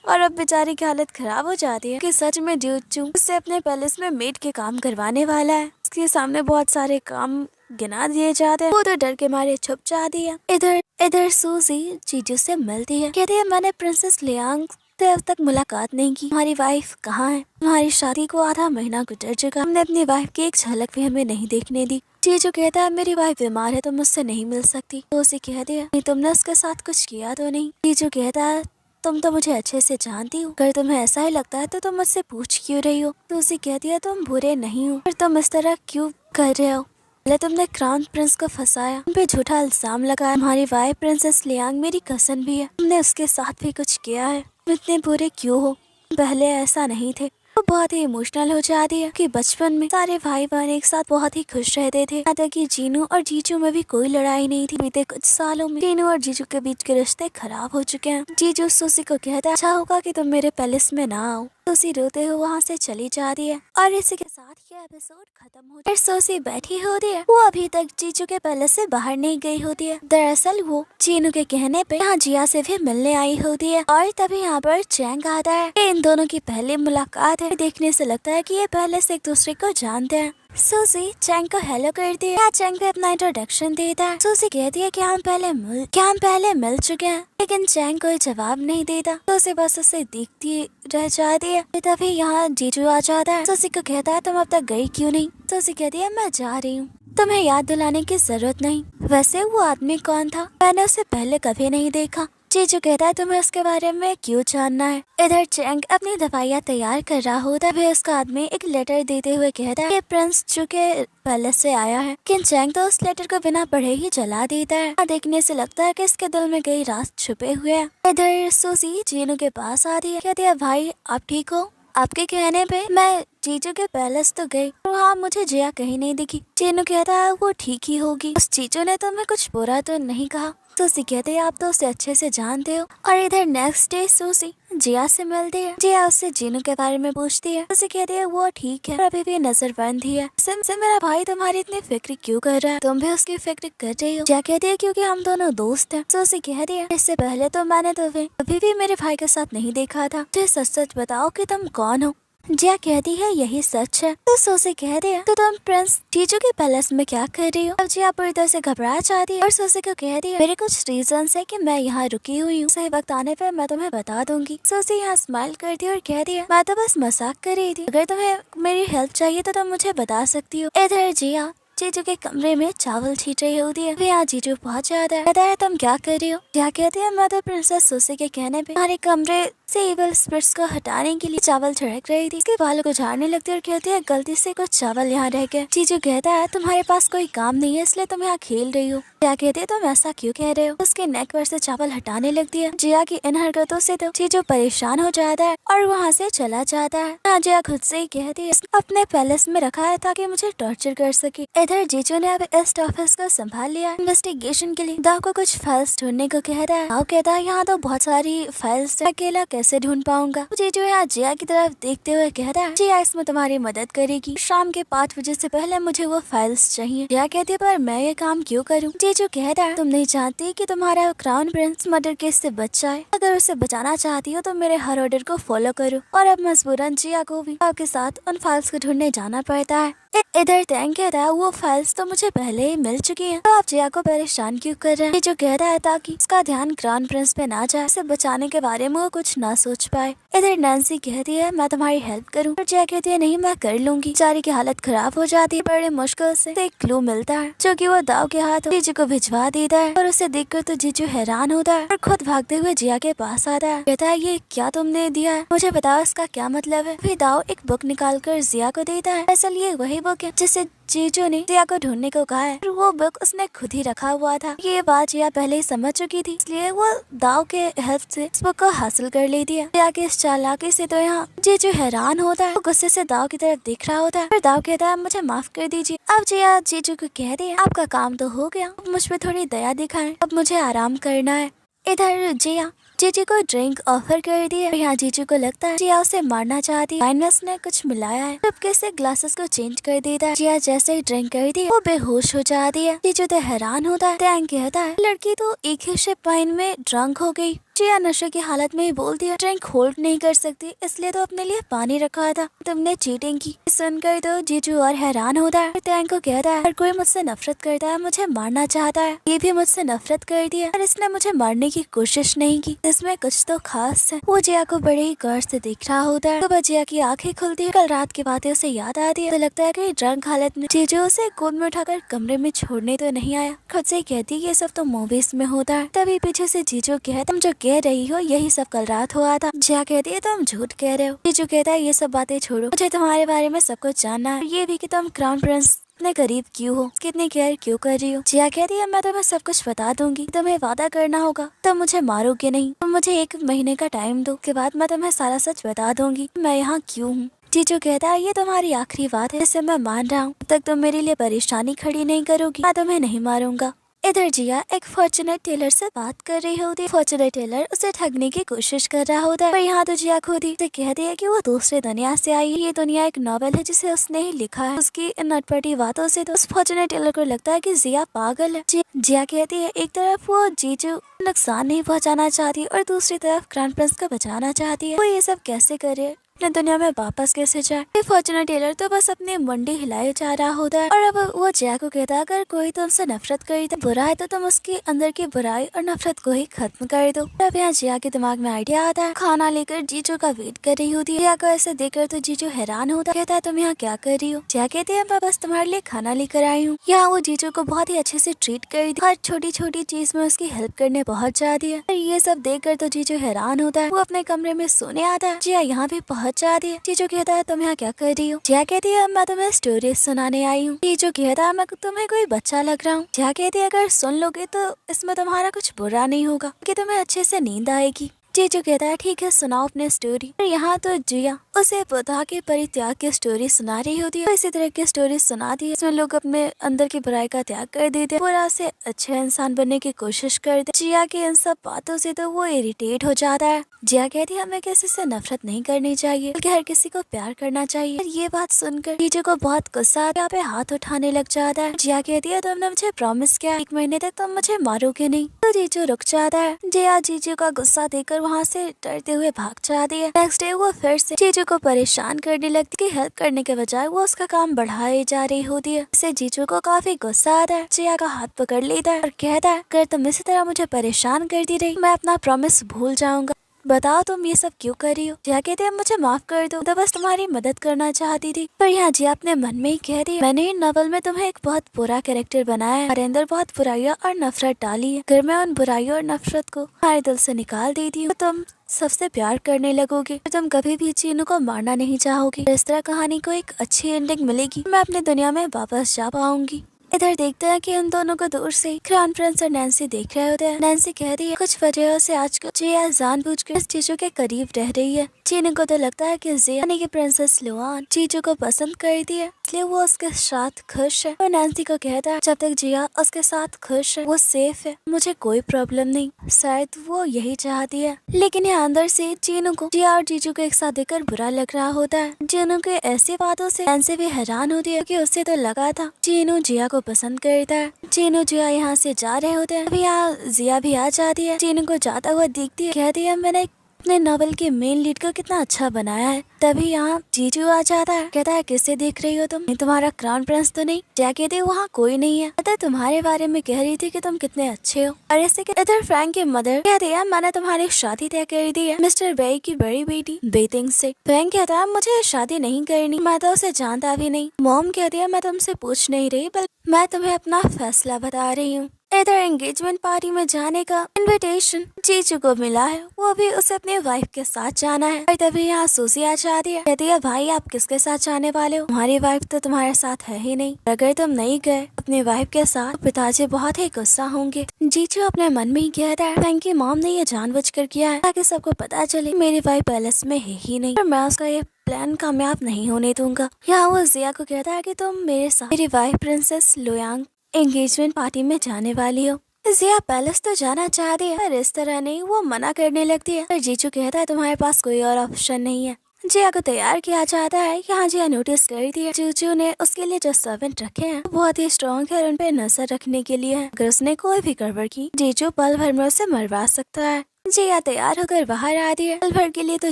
और अब बेचारी की हालत खराब हो जाती है कि सच में जीजू उससे अपने पैलेस में मेट के काम करवाने वाला है। उसके सामने बहुत सारे काम गिना दिए जाते हैं। वो तो डर के मारे छुप जाती है। इधर इधर सूजी जीजू से मिलती है। कहती है मैंने प्रिंसेस लियांग तो अब तक मुलाकात नहीं की। हमारी वाइफ कहाँ है? हमारी शादी को आधा महीना गुजर चुका, हमने अपनी वाइफ की एक झलक भी हमें नहीं देखने दी। जीजू कहता है मेरी वाइफ बीमार है तो मुझसे नहीं मिल सकती। तो उसे कहती है नहीं तुमने उसके साथ कुछ किया तो नहीं। जीजू कहता है तुम तो मुझे अच्छे से जानती हो, अगर तुम्हें ऐसा ही लगता है तो तुम मुझसे पूछ क्यों रही हो। तो उसे कहती है तुम बुरे नहीं हो, पर तुम इस तरह क्यों कर रहे हो। पहले तुमने क्राउन प्रिंस को फंसाया, तुम पे झूठा इल्जाम लगाया। हमारी वाइफ प्रिंसेस लियांग मेरी कजन भी है, तुमने उसके साथ भी कुछ किया है। तुम इतने बुरे क्यों हो, पहले ऐसा नहीं थे। वो बहुत ही इमोशनल हो जाती है कि बचपन में सारे भाई बहन एक साथ बहुत ही खुश रहते थे। यहाँ तक कि जीनू और जीजू में भी कोई लड़ाई नहीं थी। बीते कुछ सालों में जीनू और जीजू के बीच के रिश्ते खराब हो चुके हैं। जीजू सुसी को कहता है अच्छा होगा कि तुम मेरे पैलेस में ना आओ। सुसी रोते हुए वहाँ से चली जाती है और इसी के साथ ये एपिसोड खत्म हो जाता है। सुसी बैठी होती है, वो अभी तक जीजू के पैलेस से बाहर नहीं गई होती है। दरअसल वो जीनू के कहने पे यहाँ जिया से भी मिलने आई होती है और तभी यहाँ पर चैंग आता है। इन दोनों की पहली मुलाकात है। देखने से लगता है कि ये पहले से एक दूसरे को जानते हैं। सूसी चैंग को हेलो करती है। चैंग को अपना इंट्रोडक्शन देता है। सूसी कहती है कि हम पहले मिल चुके हैं, लेकिन चैंग कोई जवाब नहीं देता। सूसी बस उसे देखती रह जाती है। तभी यहाँ जीजू आ जाता है। सूसी को कहता है तुम अब तक गई क्यों नहीं। सूसी कहती है मैं जा रही हूँ, तुम्हें याद दिलाने की जरूरत नहीं। वैसे वो आदमी कौन था, मैंने उसे पहले कभी नहीं देखा। जीजू कहता है तुम्हें उसके बारे में क्यों जानना है। इधर चैंग अपनी दवाइयाँ तैयार कर रहा होता है। उसका आदमी एक लेटर देते हुए कहता है कि प्रिंस जो के पैलेस से आया है, लेकिन चैंग तो उस लेटर को बिना पढ़े ही जला देता है। देखने से लगता है कि इसके दिल में कई राज छुपे हुए हैं। इधर सूसी जीनू के पास आती है। कहती है भाई आप ठीक हो, आपके कहने पे मैं जीजू के पैलेस तो गई, वहाँ मुझे जिया कहीं नहीं दिखी। जीनू कहता है वो ठीक ही होगी, उस जीजू ने तुम्हें कुछ बुरा तो नहीं कहा। सूसी कहते हैं आप तो उसे अच्छे से जानते हो। और इधर नेक्स्ट डे सूसी जिया से मिलती है। जिया उससे जीनू के बारे में पूछती है। उसे कहती है वो ठीक है, अभी भी नजरबंद ही है। से मेरा भाई तुम्हारी इतनी फिक्र क्यों कर रहा है, तुम भी उसकी फिक्र कर रही हो। जिया कहती है क्योंकि हम दोनों दोस्त हैं। सूसी कहती है इससे पहले तो मैंने तुम्हें अभी भी मेरे भाई के साथ नहीं देखा था, मुझे सच सच बताओ कि तुम कौन हो। जिया कहती है यही सच है। तो सूसी कहती है तो तुम प्रिंस जीजू के पैलेस में क्या कर रही हो। अब जिया पूरी तरह से घबरा जाती है और सूसी को कहती है मेरे कुछ रीजंस है कि मैं यहाँ रुकी हुई हूँ, सही वक्त आने पर मैं तुम्हें बता दूंगी। सूसी यहाँ स्माइल करती है और कहती है मैं तो बस मजाक कर रही थी, अगर तुम्हें मेरी हेल्प चाहिए तो तुम मुझे बता सकती हो। इधर जिया जीजू के कमरे में चावल छीट रही होती है। यहाँ जीजू पहुँच जाता है। कहता है तुम क्या कर रही हो। जिया कहती है मैं तो प्रिंसेस सूसी के कहने पे हमारे कमरे से इविल स्पिरिट्स को हटाने के लिए चावल छिड़क रही थी। इसके बालों को झाड़ने लगती है और कहती है गलती से कुछ चावल यहाँ रह गए। जीजू कहता है तुम्हारे पास कोई काम नहीं है इसलिए तुम यहाँ खेल रही हो। जिया कहती है तुम ऐसा क्यों कह रहे हो। उसके नेक पर से चावल हटाने लगती है। जिया की इन हरकतों से तो जीजू परेशान हो जाता है और वहाँ से चला जाता है। जिया खुद से ही कहती है अपने पैलेस में रखा है ताकि मुझे टॉर्चर कर सके। इधर जीजू ने अब इस ऑफिस को संभाल लिया इन्वेस्टिगेशन के लिए। दाव को कुछ फाइल्स ढूंढने को कहता है। दाव कहता है यहाँ तो बहुत सारी फाइल्स, अकेला कैसे ढूंढ पाऊंगा। जीजू यहाँ जिया की तरफ देखते हुए कह रहा है, जिया इसमें तुम्हारी मदद करेगी। शाम के 5 बजे से पहले मुझे वो फाइल्स चाहिए। जिया कहती है, पर मैं ये काम क्यों करूँ। जीजू कह रहा है, तुम नहीं चाहती कि तुम्हारा क्राउन प्रिंस मर्डर केस से बच जाए। अगर उसे बचाना चाहती हो तो मेरे हर ऑर्डर को फॉलो करो। और अब मजबूरन जिया को भी आपके साथ उन फाइल्स को ढूंढने जाना पड़ता है। इधर टैंक कहता है, वो फाइल्स तो मुझे पहले ही मिल चुकी हैं, तो आप जिया को परेशान क्यों कर रहे हैं। जो कह रहा है ताकि उसका ध्यान क्राउन प्रिंस पे ना जाए, उसे बचाने के बारे में वो कुछ ना सोच पाए। इधर नैन्सी कहती है, मैं तुम्हारी हेल्प करूं। और जिया कहती है, नहीं मैं कर लूंगी। बेचारी की हालत खराब हो जाती है। बड़े मुश्किल से एक क्लू मिलता है जो कि वो दाव के हाथ जीजू को भिजवा देता है। और उसे देखकर तो जीजू हैरान होता है और खुद भागते हुए जिया के पास आता है। कहता है, ये क्या तुमने दिया है, मुझे बताओ इसका क्या मतलब है। फिर दाव एक बुक निकाल कर जिया को देता है। असल ये वही बुक है जिसे जीजू ने जिया को ढूंढने को कहा है। वो बुक उसने खुद ही रखा हुआ था। ये बात जिया पहले ही समझ चुकी थी, इसलिए वो दाव के हेल्प से इस बुक को हासिल कर लेती है। जिया के इस चालाकी से तो यहाँ जीजू हैरान होता है। वो गुस्से से दाव की तरफ देख रहा होता है। फिर दाव कहता है, मुझे माफ कर दीजिए। अब जिया जीजू को कह रही है, आपका काम तो हो गया, अब मुझ पे थोड़ी दया दिखाएं, अब मुझे आराम करना है। इधर जिया जीजू को ड्रिंक ऑफर कर दी है। यहाँ जीजू को लगता है जिया उसे मारना चाहती है। माइनस ने कुछ मिलाया है। चुपके से ग्लासेस को चेंज कर देता है। जिया जैसे ही ड्रिंक कर दी वो बेहोश हो जाती है। जीजू तो हैरान होता है। टैंक कहता है, लड़की तो एक ही शिप वाइन में ड्रंक हो गई। जिया नशे की हालत में ही बोलती है, ड्रिंक होल्ड नहीं कर सकती, इसलिए तो अपने लिए पानी रखा था, तुमने चीटिंग की। सुनकर तो जीजू और हैरान होता है। टैंक को कहता है, हर कोई मुझसे नफरत करता है, मुझे मारना चाहता है, ये भी मुझसे नफरत करती है और इसने मुझे मारने की कोशिश नहीं की, इसमें कुछ तो खास है। वो जिया को बड़े ही गौर से देख रहा होता है। तो जिया की आंखें खुलती है। कल रात की बातें उसे याद आती है। तो लगता है कि ड्रंक हालत में जीजू उसे गोद में उठाकर कमरे में छोड़ने तो नहीं आया। खुद से कहती है, ये सब तो मूवीज में होता है। तभी पीछे से जीजू कहता, तुम जो कह रही हो यही सब कल रात हुआ था। जिया कहती है, तुम झूठ कह रहे हो। जीजू कहता है, ये सब बातें छोड़ो, मुझे तुम्हारे बारे में सब कुछ जानना है, ये भी कि तुम क्राउन प्रिंस इतने करीब क्यों हो, कितने केयर क्यों कर रही हो। जिया कहती है, मैं तुम्हें सब कुछ बता दूंगी, तुम्हें वादा करना होगा, तुम मुझे मारोगे नहीं, तुम मुझे 1 महीने का टाइम दो, के बाद मैं तुम्हें सारा सच बता दूंगी मैं यहाँ क्यों हूँ। जीजू कहता है, ये तुम्हारी आखिरी बात है, जिसे मैं मान रहा हूँ, तब तक तुम मेरे लिए परेशानी खड़ी नहीं करोगी, मैं तुम्हें नहीं मारूंगा। इधर जिया एक फॉर्चुनेट टेलर से बात कर रही होती है। फॉर्चुनेट टेलर उसे ठगने की कोशिश कर रहा होता है। पर यहाँ तो जिया खुद ही उसे कहती है कि वो दूसरे दुनिया से आई है। ये दुनिया एक नॉवेल है जिसे उसने ही लिखा है। उसकी इन नटपटी बातों से तो उस फॉर्चुनेट टेलर को लगता है कि जिया पागल है। जिया कहती है, एक तरफ वो जीजू नुकसान नहीं पहुँचाना चाहती और दूसरी तरफ क्राउन प्रिंस को बचाना चाहती है। वो ये सब कैसे करे, अपने दुनिया में वापस कैसे जाए। फॉर्चुनेट टेलर तो बस अपनी मुंडी हिलाए जा रहा होता है। और अब वो जिया को कहता है, अगर कोई तुमसे नफरत करे तो बुरा है, तो तुम उसके अंदर की बुराई और नफरत को ही खत्म कर दो। अब यहाँ जिया के दिमाग में आइडिया आता है। खाना लेकर जीजू का वेट कर रही होती है। जिया को ऐसे देखकर तो जीजू हैरान होता है। कहता है, तुम यहाँ क्या कर रही हो। जिया कहती है, मैं बस तुम्हारे लिए खाना लेकर आई हूँ। यहाँ वो जीजू को बहुत ही अच्छे से ट्रीट कर दी, हर छोटी छोटी चीज में उसकी हेल्प करने पहुँच जाती है। ये सब देख कर तो जीजू हैरान होता है। वो अपने कमरे में सोने आता है। जिया यहाँ भी पहुँच जाती है। जीजू कहता है, तुम यहाँ क्या कर रही हो। जिया कहती है, मैं तुम्हें स्टोरी सुनाने आई हूँ। जीजू कहता है, मैं तुम्हें कोई बच्चा लग रहा हूँ। जिया कहती है, अगर सुन लोगे तो इसमें तुम्हारा कुछ बुरा नहीं होगा, कि तुम्हें अच्छे से नींद आएगी। जीजू कहता है, ठीक है सुनाओ अपनी स्टोरी। और यहाँ तो जिया उसे बुद्धा के परित्याग की स्टोरी सुना रही होती है। इसी तरह की स्टोरी सुनाती है, इसमें लोग अपने अंदर की बुराई का त्याग कर देते हैं, बुरा से अच्छे इंसान बनने की कोशिश करते। जिया की इन सब बातों से तो वो इरिटेट हो जाता है। जिया कहती है, हमें किसी से नफरत नहीं करनी चाहिए, बल्कि हर किसी को प्यार करना चाहिए। ये बात सुनकर जीजू को बहुत गुस्सा आता है, यहाँ पे हाथ उठाने लग जाता है। जिया कहती है, तुमने मुझे प्रॉमिस किया 1 महीने तक तुम मुझे मारोगे नहीं। तो जीजू रुक जाता है। जिया जीजू का गुस्सा देखकर वहाँ से डरते हुए भाग जाती है। नेक्स्ट डे वो फिर से जीजू को परेशान करने लगती है। हेल्प करने के बजाय वो उसका काम बढ़ाए जा रही होती है। इससे जीजू को काफी गुस्सा आता है। जिया का हाथ पकड़ लेता है और कहता है, अगर तुम इसी तरह मुझे परेशान करती रही, मैं अपना प्रॉमिस भूल जाऊंगा। बताओ तुम ये सब क्यों कर रही हो। जिया कहते हैं, मुझे माफ कर दो, तो बस तुम्हारी मदद करना चाहती थी। पर यहाँ जिया अपने मन में ही कह रही है, मैंने इन नॉवल में तुम्हें एक बहुत बुरा कैरेक्टर बनाया है, हमारे अंदर बहुत बुराइयां और नफरत डाली है। अगर मैं उन बुराइयों और नफरत को हमारे दिल से निकाल देती हूँ, तो तुम सबसे प्यार करने लगोगे, तुम कभी भी चीनू को मारना नहीं चाहोगी। इस तरह कहानी को एक अच्छी एंडिंग मिलेगी, मैं अपनी दुनिया में वापस जा पाऊंगी। इधर देखते हैं कि उन दोनों को दूर से क्राउन प्रिंस और नैन्सी देख रहे होते हैं। नैन्सी कह रही है कुछ वजह से आजकल जिया जानबूझकर इस जीजू के करीब रह रही है। चीनू को तो लगता है कि जिया यानी कि प्रिंसेस लुआन जीजू को पसंद करती है, इसलिए वो उसके साथ खुश है। और नैन्सी को कहता है जब तक जिया उसके साथ खुश है वो सेफ है, मुझे कोई प्रॉब्लम नहीं। शायद वो यही चाहती है, लेकिन यहाँ अंदर से चीनू को जिया और जीजू को एक साथ देखकर बुरा लग रहा होता है। चीनू के ऐसी बातों से नैन्सी भी हैरान होती है कि उससे तो लगा था चीनू जिया को पसंद करता है। चीनू जिया यहाँ से जा रहे होते हैं, अभी यहाँ जिया भी आ जाती है। चीनू को जाता हुआ दिखती है, कहती है मैंने अपने नॉवल के मेन लीड को कितना अच्छा बनाया है। तभी यहाँ जीजू आ जाता है, कहता है किससे देख रही हो तुम, तुम्हारा क्राउन प्रिंस तो नहीं? क्या कहते वहाँ कोई नहीं है, तो तुम्हारे बारे में कह रही थी कि तुम कितने अच्छे हो। और ऐसे इधर फ्रैंक की मदर कहती है मैंने तुम्हारी शादी तय कर दी है मिस्टर बेई की बड़ी बेटी बेटिंग से। फ्रैंक कहता है मुझे शादी नहीं करनी, मैं तो उसे जानता भी नहीं। मॉम कहती है मैं तुमसे पूछ नहीं रही, बल्कि मैं तुम्हें अपना फैसला बता रही हूँ। इधर एंगेजमेंट पार्टी में जाने का इनविटेशन जीजू को मिला है, वो भी उसे अपने वाइफ के साथ जाना है। और तभी यहाँ सूसी आ जाती है, कहती है भाई आप किसके साथ जाने वाले हो, तुम्हारी वाइफ तो तुम्हारे साथ है ही नहीं, अगर तुम नहीं गए अपनी वाइफ के साथ तो पिताजी बहुत ही गुस्सा होंगे। जीजू अपने मन में ही कहता है थैंक यू मॉम ने ये जानबूझकर किया है ताकि सबको पता चले मेरी वाइफ पैलेस में है ही नहीं और मैं उसका ये प्लान कामयाब नहीं होने दूंगा। यहाँ वो जिया को कहता है कि तुम मेरे साथ मेरी wife princess Luoyang engagement party में जाने वाली हो। जिया पैलेस तो जाना चाहती है पर इस तरह नहीं, वो मना करने लगती है। पर जीजू कहता है तुम्हारे पास कोई और ऑप्शन नहीं है। जिया को तैयार किया जाता है, यहाँ जिया नोटिस करती है जीजू ने उसके लिए जो सर्वेंट रखे हैं बहुत ही स्ट्रॉन्ग है, उन पे नजर रखने के लिए है। अगर उसने कोई भी गड़बड़ की जीजू पल भर में उसे मरवा सकता है। जिया तैयार होकर बाहर आती है, पल भर के लिए तो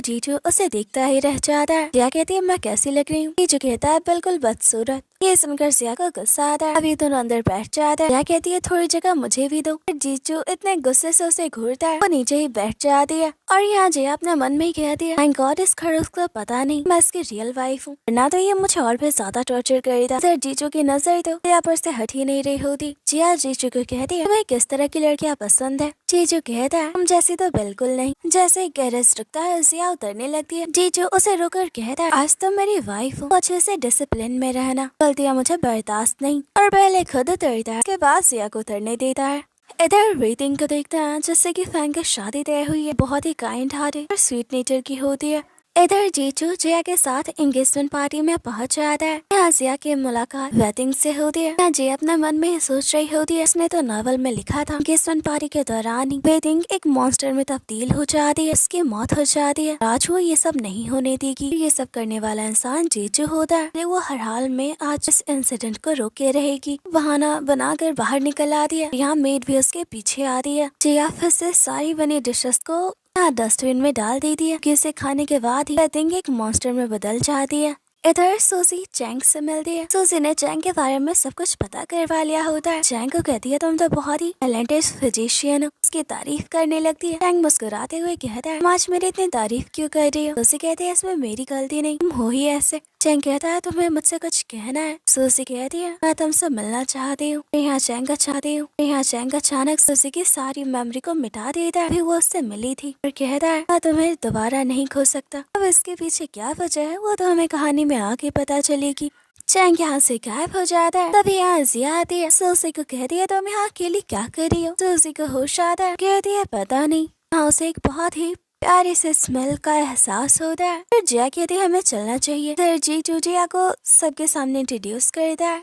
जीजू उसे देखता ही रह जाता है। जिया कहती है मैं कैसी लग रही हूँ? जीजू कहता है बिल्कुल बदसूरत। ये सुनकर जिया को गुस्सा आता है, अभी दोनों अंदर बैठ जाता है। जिया कहती है थोड़ी जगह मुझे भी दो। जीजू इतने गुस्से से उसे घूरता है, वो नीचे ही बैठ जाती है। और यहाँ जिया अपने मन में ही कहती है थैंक गॉड इस खड़ूस को पता नहीं मैं इसकी रियल वाइफ हूँ, ना तो ये मुझे और भी ज्यादा टॉर्चर करेगा। सर जीजू की नजर तो जिया पर से हट ही नहीं रही होती। जिया जीजू को कहती है तुम्हें किस तरह की लड़कियाँ पसंद है? जीजू कहता है हम जैसी तो बिल्कुल नहीं। जैसे गैरेज रुकता है जिया उतरने लगती है। जीजू उसे रोकर कहता है आज तो मेरी वाइफ हो, अच्छे से डिसिप्लिन में रहना, गलतियाँ मुझे बर्दाश्त नहीं। और पहले खुद उतरता है, उसके बाद जिया को उतरने देता है। इधर रीतिंग को देखते हैं जिससे कि फैंग की शादी तय हुई है, बहुत ही काइंड हार्टेड और स्वीट नेचर की होती है। इधर जीजू जिया के साथ एंगेजमेंट पार्टी में पहुंच जाता है। यहाँ जिया की मुलाकात वेटिंग से होती है। यहाँ जिया अपने मन में सोच रही होती है इसने तो नॉवल में लिखा था एंगेजमेंट पार्टी के दौरान ही वेटिंग एक मॉन्स्टर में तब्दील हो जाती है, इसकी मौत हो जाती है। राज वो ये सब नहीं होने देगी, ये सब करने वाला इंसान जीजू होता है। वो हर हाल में आज इस इंसिडेंट को रोके रहेगी, बहाना बनाकर बाहर निकल आती है। यहाँ मेड भी उसके पीछे आ रही है। जिया फिर से सारी बनी डिशेस को डस्टबिन में डाल देती है कि इसे खाने के बाद ही वेटिंग एक मॉन्स्टर में बदल जाती है। इधर सूजी चैंग से मिलती है। सूजी ने चैंग के बारे में सब कुछ पता करवा लिया होता है। चैंग को कहती है तुम तो बहुत ही टैलेंटेड फिजिशियन हो, उसकी तारीफ करने लगती है। चैंग मुस्कुराते हुए कहता है आज मेरी इतनी तारीफ क्यों कर रही हो? सूजी कहती है इसमें मेरी गलती नहीं, तुम हो ही ऐसे। चैंग कहता है तुम्हें मुझसे कुछ कहना है? सूजी कहती है मैं तुमसे मिलना चाहती हूँ। यहाँ चैंग चाहती हूँ। यहाँ चैंग अचानक सूजी की सारी मेमोरी को मिटा देता है, वो उससे मिली थी और कहता है मैं तुम्हें दोबारा नहीं खो सकता। अब इसके पीछे क्या वजह है वो तो हमें कहानी में आके पता चलेगी। चैंग यहाँ से गायब हो जाता है। तभी यहाँ जिया आती है, सूजी को कहती है तुम यहाँ अकेली क्या कर रही हो? सूजी को होश आता है, कहती है पता नहीं। यहाँ उसे एक बहुत ही प्यारे से स्मेल का एहसास होता है। फिर जिया कहती है हमें चलना चाहिए। फिर जीजू जिया को सबके सामने इंट्रोड्यूस करता है।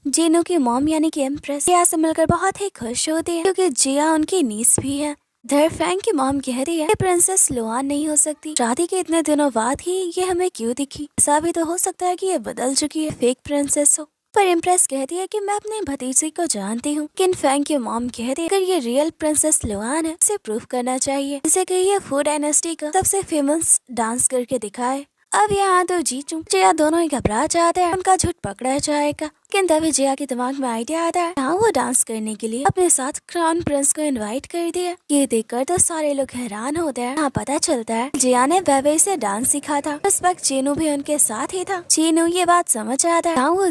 जीनू की मॉम यानी कि एम्प्रेस जिया से मिलकर बहुत ही खुश होती है क्योंकि जिया उनकी नीस भी है। धर फ्रैंक की मॉम कह रही है कि प्रिंसेस लुआन नहीं हो सकती, शादी के इतने दिनों बाद ही ये हमें क्यों दिखी? ऐसा भी तो हो सकता है कि ये बदल चुकी है, फेक प्रिंसेस हो। पर इम्प्रेस कहती है कि मैं अपने भतीजी को जानती हूँ। लेकिन फ्रैंक की मॉम कहती है अगर ये रियल प्रिंसेस लुआन है इसे प्रूफ करना चाहिए, इसे कि ये फू डायनेस्टी का सबसे फेमस डांस करके दिखाए। अब यहाँ तो जीजू जिया दोनों ही घबरा जाते हैं, उनका झूठ पकड़ा जाएगा। लेकिन तभी जिया के दिमाग में आइडिया आता है, यहाँ वो डांस करने के लिए अपने साथ क्राउन प्रिंस को इनवाइट कर दिया। ये देखकर तो सारे लोग हैरान होते हैं। यहाँ पता चलता है जिया ने वैवे से डांस सीखा था, उस वक्त चीनू भी उनके साथ ही था। चीनू ये बात समझ आता है। यहाँ वो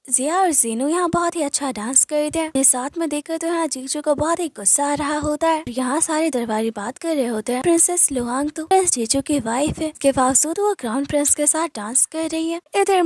जिया और जीनू यहाँ बहुत ही अच्छा डांस करते हैं। साथ में देखकर तो यहाँ जीजू को बहुत ही गुस्सा आ रहा होता है। यहाँ सारे दरबारी बात कर रहे होते हैं प्रिंसेस लुआंग तो प्रिंस जीजू की वाइफ है, के बावजूद वो क्राउन प्रिंस के साथ डांस कर रही है। इधर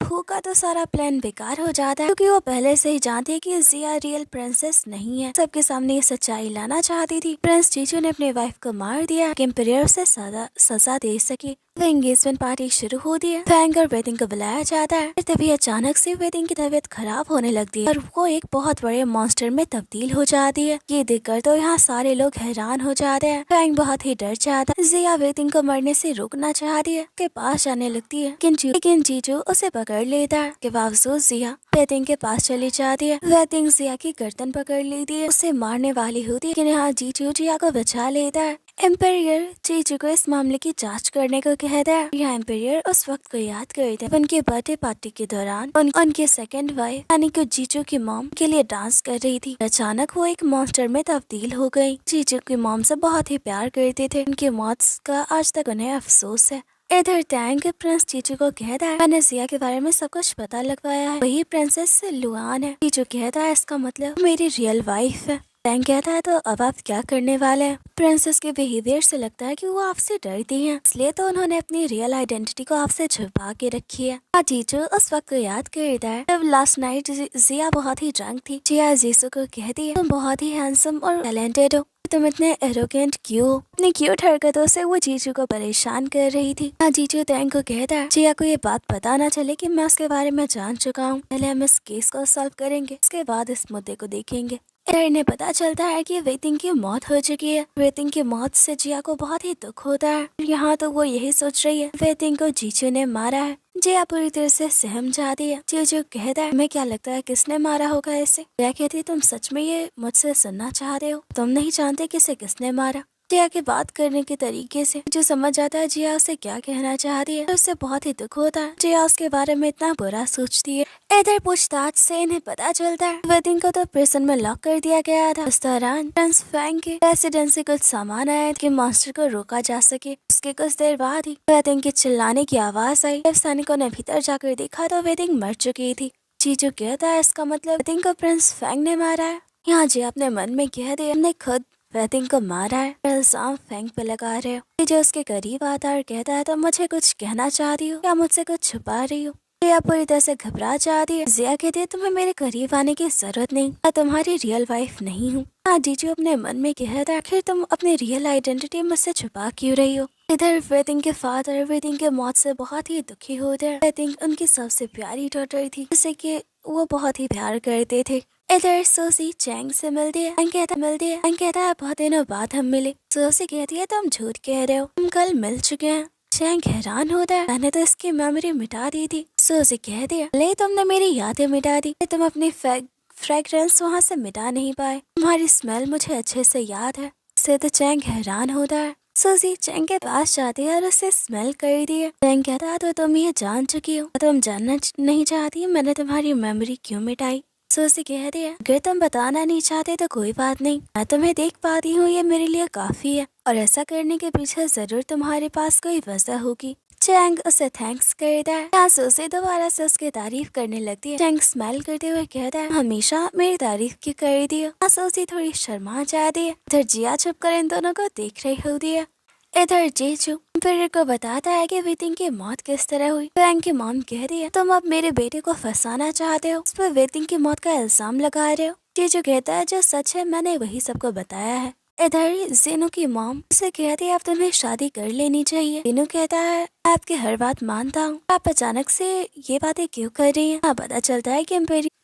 फू का तो सारा प्लान बेकार हो जाता है क्योंकि वो पहले से ही जानती है कि जिया रियल प्रिंसेस नहीं है। सबके सामने ये सच्चाई लाना चाहती थी। प्रिंस जीजू ने अपने वाइफ को मार दिया कि एम्पायर से सजा दे सके। तो एंगेजमेंट पार्टी शुरू होती है। फैंग और वेडिंग को बुलाया जाता है। तभी अचानक से वेडिंग की तबीयत खराब होने लगती है और वो एक बहुत बड़े मॉन्स्टर में तब्दील हो जाती है। ये देखकर तो यहाँ सारे लोग हैरान हो जाते हैं। फैंग बहुत ही डर जाता है। जिया वेडिंग को मरने से रोकना चाहती है, के पास जाने लगती है लेकिन जीजू उसे पकड़ लेता है। के बावजूद जिया वेडिंग के पास चली जाती है। वेडिंग जिया की गर्दन पकड़ लेती है, उसे मारने वाली होती है लेकिन यहाँ जीजू जिया को बचा लेता है। एम्पायर जीजू को इस मामले की जांच करने को कहता है। यहाँ एम्पायर उस वक्त को याद करते हैं उनके बर्थडे पार्टी के दौरान उनके सेकंड वाइफ यानी कि जीजू की मॉम के लिए डांस कर रही थी। अचानक वो एक मॉन्स्टर में तब्दील हो गई। जीजू की मॉम से बहुत ही प्यार करते थे। उनकी मौत का आज तक उन्हें अफसोस है। इधर टैंक प्रिंस जीजू को कहता है मैंने जिया के बारे में सब कुछ पता लगवाया है, वही प्रिंसेस लुआन है। जीजू कहता है इसका मतलब मेरी रियल वाइफ है। टैंक कहता है तो अब आप क्या करने वाले हैं? प्रिंसेस के बिहेवियर से लगता है कि वो आपसे डरती हैं, इसलिए तो उन्होंने अपनी रियल आइडेंटिटी को आपसे छुपा के रखी है। जीजू उस वक्त को याद करता है जब लास्ट नाइट जिया बहुत ही ड्रंक थी। जिया जीजू को कहती है तुम बहुत ही हैंडसम और टैलेंटेड हो, तुम इतने एरोगेंट क्यों हो? अपनी क्यूट हरकतों से वो जीजू को परेशान कर रही थी। जीजू टैंक को कहता है जिया को ये बात पता ना चले कि मैं उसके बारे में जान चुका हूँ। पहले हम इस केस को सॉल्व करेंगे, उसके बाद इस मुद्दे को देखेंगे। इन्हें पता चलता है कि वेटिंग की मौत हो चुकी है। वेटिंग की मौत से जिया को बहुत ही दुख होता है। यहाँ तो वो यही सोच रही है वेटिंग को जीजू ने मारा है। जिया पूरी तरह से सहम जाती है। जीजू कहता है हमें क्या लगता है किसने मारा होगा इसे? जिया कहती है तुम सच में ये मुझसे सुनना चाहते हो? तुम नहीं जानते किसे किसने मारा? जिया के बात करने के तरीके से जो समझ जाता है जिया उसे क्या कहना चाहती है। उससे बहुत ही दुख होता है। जिया उसके बारे में इतना बुरा सोचती है। इधर पूछताछ से इन्हें पता चलता है वेडिंग को तो प्रिजन में लॉक कर दिया गया था। उस दौरान प्रिंस फैंग के रेसिडेंस से कुछ सामान आया कि मॉन्स्टर को रोका जा सके। उसके कुछ देर बाद ही वेडिंग के चिल्लाने की आवाज आई। जब सैनिकों ने भीतर जाकर देखा तो वेडिंग मर चुकी थी। जीजू कहता है इसका मतलब वेडिंग को प्रिंस फैंग ने मारा है। यहाँ जिया अपने मन में कह दे हमने खुद वेडिंग को मारा है। इल्जाम फैंग पे लगा रहे हो। जो उसके करीब आता है और कहता है तो मुझे कुछ कहना चाहती हो या मुझसे कुछ छुपा रही हो? जिया पूरी तरह से घबरा जाती है। जिया कहती है तुम्हें मेरे करीब आने की जरूरत नहीं, मैं तुम्हारी रियल वाइफ नहीं हूँ। जीजू अपने मन में कहता है आखिर तुम अपनी रियल आइडेंटिटी मुझसे छुपा क्यों रही हो? इधर वेडिंग के फादर वेडिंग के मौत से बहुत ही दुखी होते हैं। वेडिंग उनकी सबसे प्यारी डॉटर थी जिसे कि वो बहुत ही प्यार करते थे। इधर सोसी चैंग से मिलती है। कहता है बहुत दिनों बाद हम मिले। सोसी कहती है तुम झूठ कह रहे हो, हम कल मिल चुके हैं। चैंग हैरान होता है मैंने तो इसकी मेमोरी मिटा दी थी। सोसी कहती है ले तुमने मेरी यादें मिटा दी, तुम अपनी फ्रेग्रेंस वहाँ से मिटा नहीं पाए। तुम्हारी स्मेल मुझे अच्छे से याद है। इससे तो चैंग हैरान होता है। सोसी चैंग के पास जाती है और उसे स्मेल कर दी है। चैंग कहता है तो तुम ये जान चुकी हो, तुम जानना नहीं चाहती मैंने तुम्हारी मेमोरी क्यों मिटाई? सोसी कहती है अगर तुम बताना नहीं चाहते तो कोई बात नहीं, मैं तुम्हें देख पाती हूँ ये मेरे लिए काफी है और ऐसा करने के पीछे जरूर तुम्हारे पास कोई वजह होगी। चैंग उसे थैंक्स करता है। यहाँ सोसी दोबारा से उसकी तारीफ करने लगती है। चैंग स्माइल करते हुए कहता है हमेशा मेरी तारीफ क्यों कर दी हो? यहाँ सोसी थोड़ी शर्मा जाती है। इधर जिया छुप कर इन दोनों को देख रही होती है। इधर जीजू एम्पायर को बताता है कि वेटिंग की मौत किस तरह हुई। फैंग की मॉम कह रही है तुम अब मेरे बेटे को फंसाना चाहते हो, उस पर वेटिंग की मौत का इल्जाम लगा रहे हो। जीजू कहता है जो सच है मैंने वही सबको बताया है। इधर जीनू की मॉम उसे कहती है अब तुम्हें शादी कर लेनी चाहिए। जीनू कहता है आपकी हर बात मानता हूँ, आप अचानक से ये बातें क्यों कर रही हैं? पता चलता है कि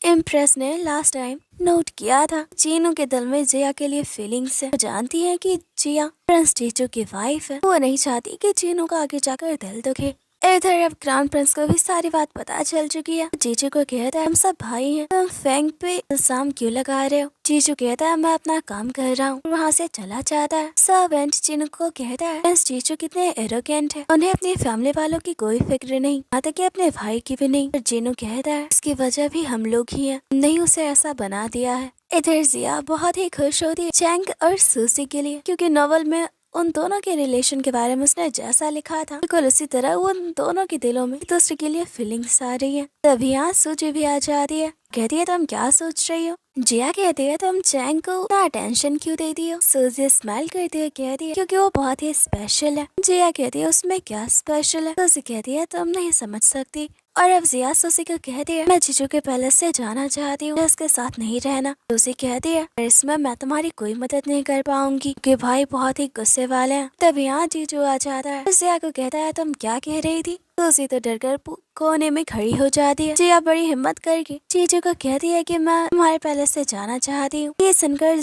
इम्प्रेस ने लास्ट टाइम नोट किया था जीनू के दिल में जिया के लिए फीलिंग्स है। जानती है कि जिया प्रिंस जीजू की वाइफ है। वो नहीं चाहती कि जीनू का आगे जाकर दिल दुखे। इधर अब क्राउन प्रिंस को भी सारी बात पता चल चुकी है। जीजू को कहता है हम सब भाई हैं, तुम फैंग पे इल्जाम क्यों लगा रहे हो? जीजू कहता है मैं अपना काम कर रहा हूँ, वहाँ से चला जाता है। सर्वेंट जीनू को कहता है प्रिंस जीजू कितने एरोगेंट है, उन्हें अपनी फैमिली वालों की कोई फिक्र नहीं, यहाँ तक कि अपने भाई की भी नहीं। जीनू कहता है इसकी वजह भी हम लोग ही है, नहीं उसे ऐसा बना दिया है। इधर जिया बहुत ही खुश होती है चैंग और सूसी के लिए, क्योंकि नॉवल में उन दोनों के रिलेशन के बारे में उसने जैसा लिखा था बिल्कुल उसी तरह उन दोनों के दिलों में एक दूसरे के लिए फीलिंग्स आ रही है। तभी यहाँ सूजी भी आ जाती है। कहती है तुम क्या सोच रही हो? जिया कहती है तुम चैंग को इतना अटेंशन क्यों देती हो? सूजी स्माइल करती हुए कहती है क्योंकि वो बहुत ही स्पेशल है। जिया कहती है उसमें क्या स्पेशल है? सूजी कहती है तुम नहीं समझ सकती, और अब जिया सूसी को कहती है मैं जीजू के पैलेस से जाना चाहती हूँ, उसके साथ नहीं रहना। सूसी कहती है इसमें मैं तुम्हारी कोई मदद नहीं कर पाऊंगी कि भाई बहुत ही गुस्से वाले हैं। तब यहाँ जीजू आ जाता है। जिया को कहता है तुम क्या कह रही थी। सूसी तो डर कर कोने में खड़ी हो जाती है। जिया बड़ी हिम्मत करके जीजू को कहती है कि मैं तुम्हारे पैलेस से जाना चाहती हूँ। ये सुनकर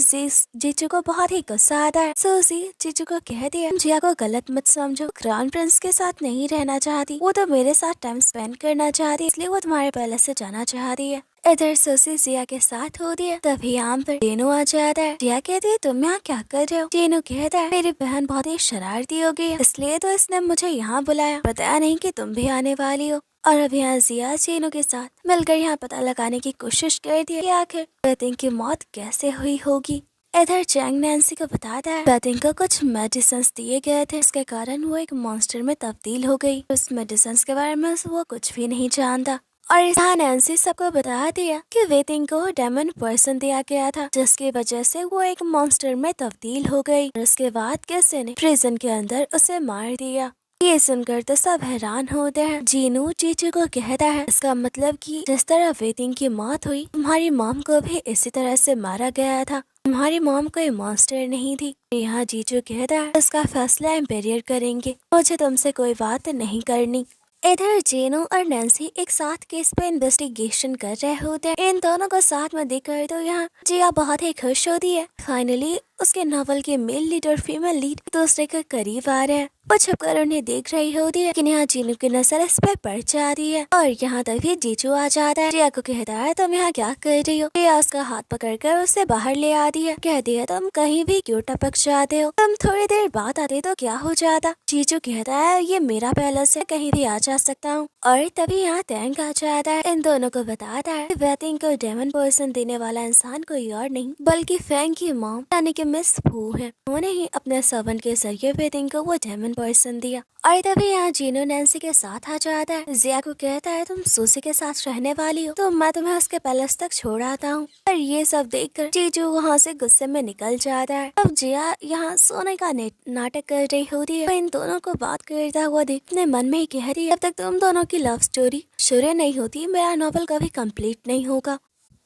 जीजू को बहुत ही गुस्सा आता है। सूसी जीजू को कहती है जिया को गलत मत समझो, क्राउन प्रिंस के साथ नहीं रहना चाहती, वो तो मेरे साथ टाइम स्पेंड करना चाहती, इसलिए वो तुम्हारे पैलेस से जाना चाहती है। इधर सूसी जिया के साथ होती है। तभी यहाँ पर जेनू आ जाता है। जिया कहती है तुम यहाँ क्या कर रहे हो। जेनू कहता है मेरी बहन बहुत ही शरारती हो गई है, इसलिए तो इसने मुझे यहाँ बुलाया, बताया नहीं कि तुम भी आने वाली हो। और अब यहाँ जिया जेनू के साथ मिलकर यहाँ पता लगाने की कोशिश करती है कि आखिर बेटिंग की मौत कैसे हुई होगी। इधर चैंग नैन्सी को बताता है बेटिंग को कुछ मेडिसिन दिए गए थे, इसके कारण वो एक मॉन्स्टर में तब्दील हो गई। उस मेडिसिन के बारे में वो कुछ भी नहीं जानता। और यहाँ नैन्सी सबको बता दिया कि वेटिंग को डेमन पर्सन दिया गया था, जिसकी वजह से वो एक मॉन्स्टर में तब्दील हो गई। और उसके बाद किसी ने प्रिजन के अंदर उसे मार दिया। ये सुनकर तो सब हैरान होते हैं। जीनू जीजू को कहता है इसका मतलब कि जिस तरह वेटिंग की मौत हुई, तुम्हारी मॉम को भी इसी तरह से मारा गया था, तुम्हारी मॉम कोई मॉन्स्टर नहीं थी। यहाँ जीजू कहता है इसका फैसला एम्पेरियर करेंगे, मुझे तुमसे कोई बात नहीं करनी। इधर जेनू और नैन्सी एक साथ केस पे इन्वेस्टिगेशन कर रहे होते हैं। इन दोनों को साथ में देखकर तो यहाँ जिया बहुत ही खुश होती है। फाइनली उसके नॉवल के मेल लीड और फीमेल लीड दूसरे के करीब आ रहे हैं। वो छुपकर उन्हें देख रही होती है, लेकिन यहाँ जीनू की नजर इस पे पड़ जाती है। और यहाँ तभी जीजू आ जाता है। जिया को कहता है तुम यहाँ क्या कर रही हो। जिया उसका हाथ पकड़कर उसे बाहर ले आती है। कहती है तुम कहीं भी क्यों टपक जाते हो, तुम थोड़ी देर बाद आते तो क्या हो जाता। जीजू कहता है ये मेरा पैलेस है, कहीं भी आ जा सकता हूँ। और तभी यहाँ टैंक आ जाता है। इन दोनों को बताता है वेटिंग को डेमन पर्सन देने वाला इंसान कोई और नहीं बल्कि फैंग की मॉम यानी कि मिस फू है। उन्होंने ही अपने सर्वेंट के जरिए वेटिंग को वो डेमन पर्सन दिया। और तभी यहाँ जीनू नैन्सी के साथ आ जाता है। जिया को कहता है तुम सूसी के साथ रहने वाली हो तो मैं तुम्हें उसके पैलेस तक छोड़ आता हूँ। और ये सब देखकर जीजू वहाँ से गुस्से में निकल जाता है। अब जिया यहाँ सोने का नाटक कर रही होती है। इन दोनों को बात करता हुआ देखने मन में ही कह रही है जब तक तुम दोनों की लव स्टोरी शुरू नहीं होती मेरा नॉवल कभी कंप्लीट नहीं होगा।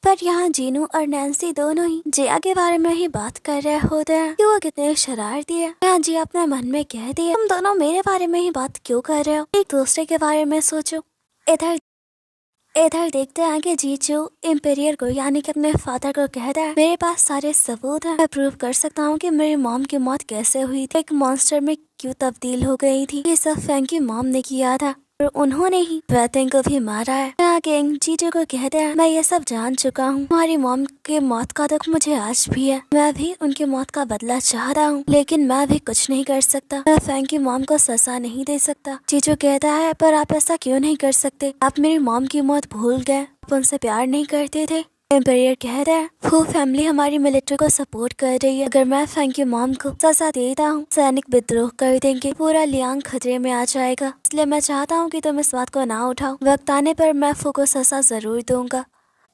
पर यहाँ जीनू और नैन्सी दोनों ही जिया के बारे में ही बात कर रहे होते हैं कि वो कितने शरारती है। यहाँ जिया अपने मन में कहती है तुम दोनों मेरे बारे में ही बात क्यों कर रहे हो, एक दूसरे के बारे में सोचो। इधर देखते हैं कि जीजू इम्पेरियर को यानी कि अपने फादर को कहता है मेरे पास सारे सबूत हैं, मैं प्रूव कर सकता हूँ कि मेरी मॉम की मौत कैसे हुई थी, एक मॉन्स्टर में क्यों तब्दील हो गई थी। ये सब फैंग की मॉम ने किया था और उन्होंने ही वेटिंग को भी मारा है। यहाँ किंग जीजू को कहते हैं मैं ये सब जान चुका हूँ, हमारी मॉम के मौत का दुख मुझे आज भी है, मैं भी उनकी मौत का बदला चाह रहा हूँ, लेकिन मैं भी कुछ नहीं कर सकता, मैं फैंग की मॉम को सजा नहीं दे सकता। जीजू कहता है पर आप ऐसा क्यों नहीं कर सकते, आप मेरी मॉम की मौत भूल गए, आप उनसे प्यार नहीं करते थे। एम्पेरियर कह रहा है फू फैमिली हमारी मिलिट्री को सपोर्ट कर रही है, अगर मैं फैंग की मॉम को सजा देता हूँ सैनिक विद्रोह कर देंगे, पूरा लियांग खतरे में आ जाएगा, इसलिए मैं चाहता हूँ कि तुम इस बात को ना उठाओ, वक्त आने पर मैं फू को सजा जरूर दूंगा।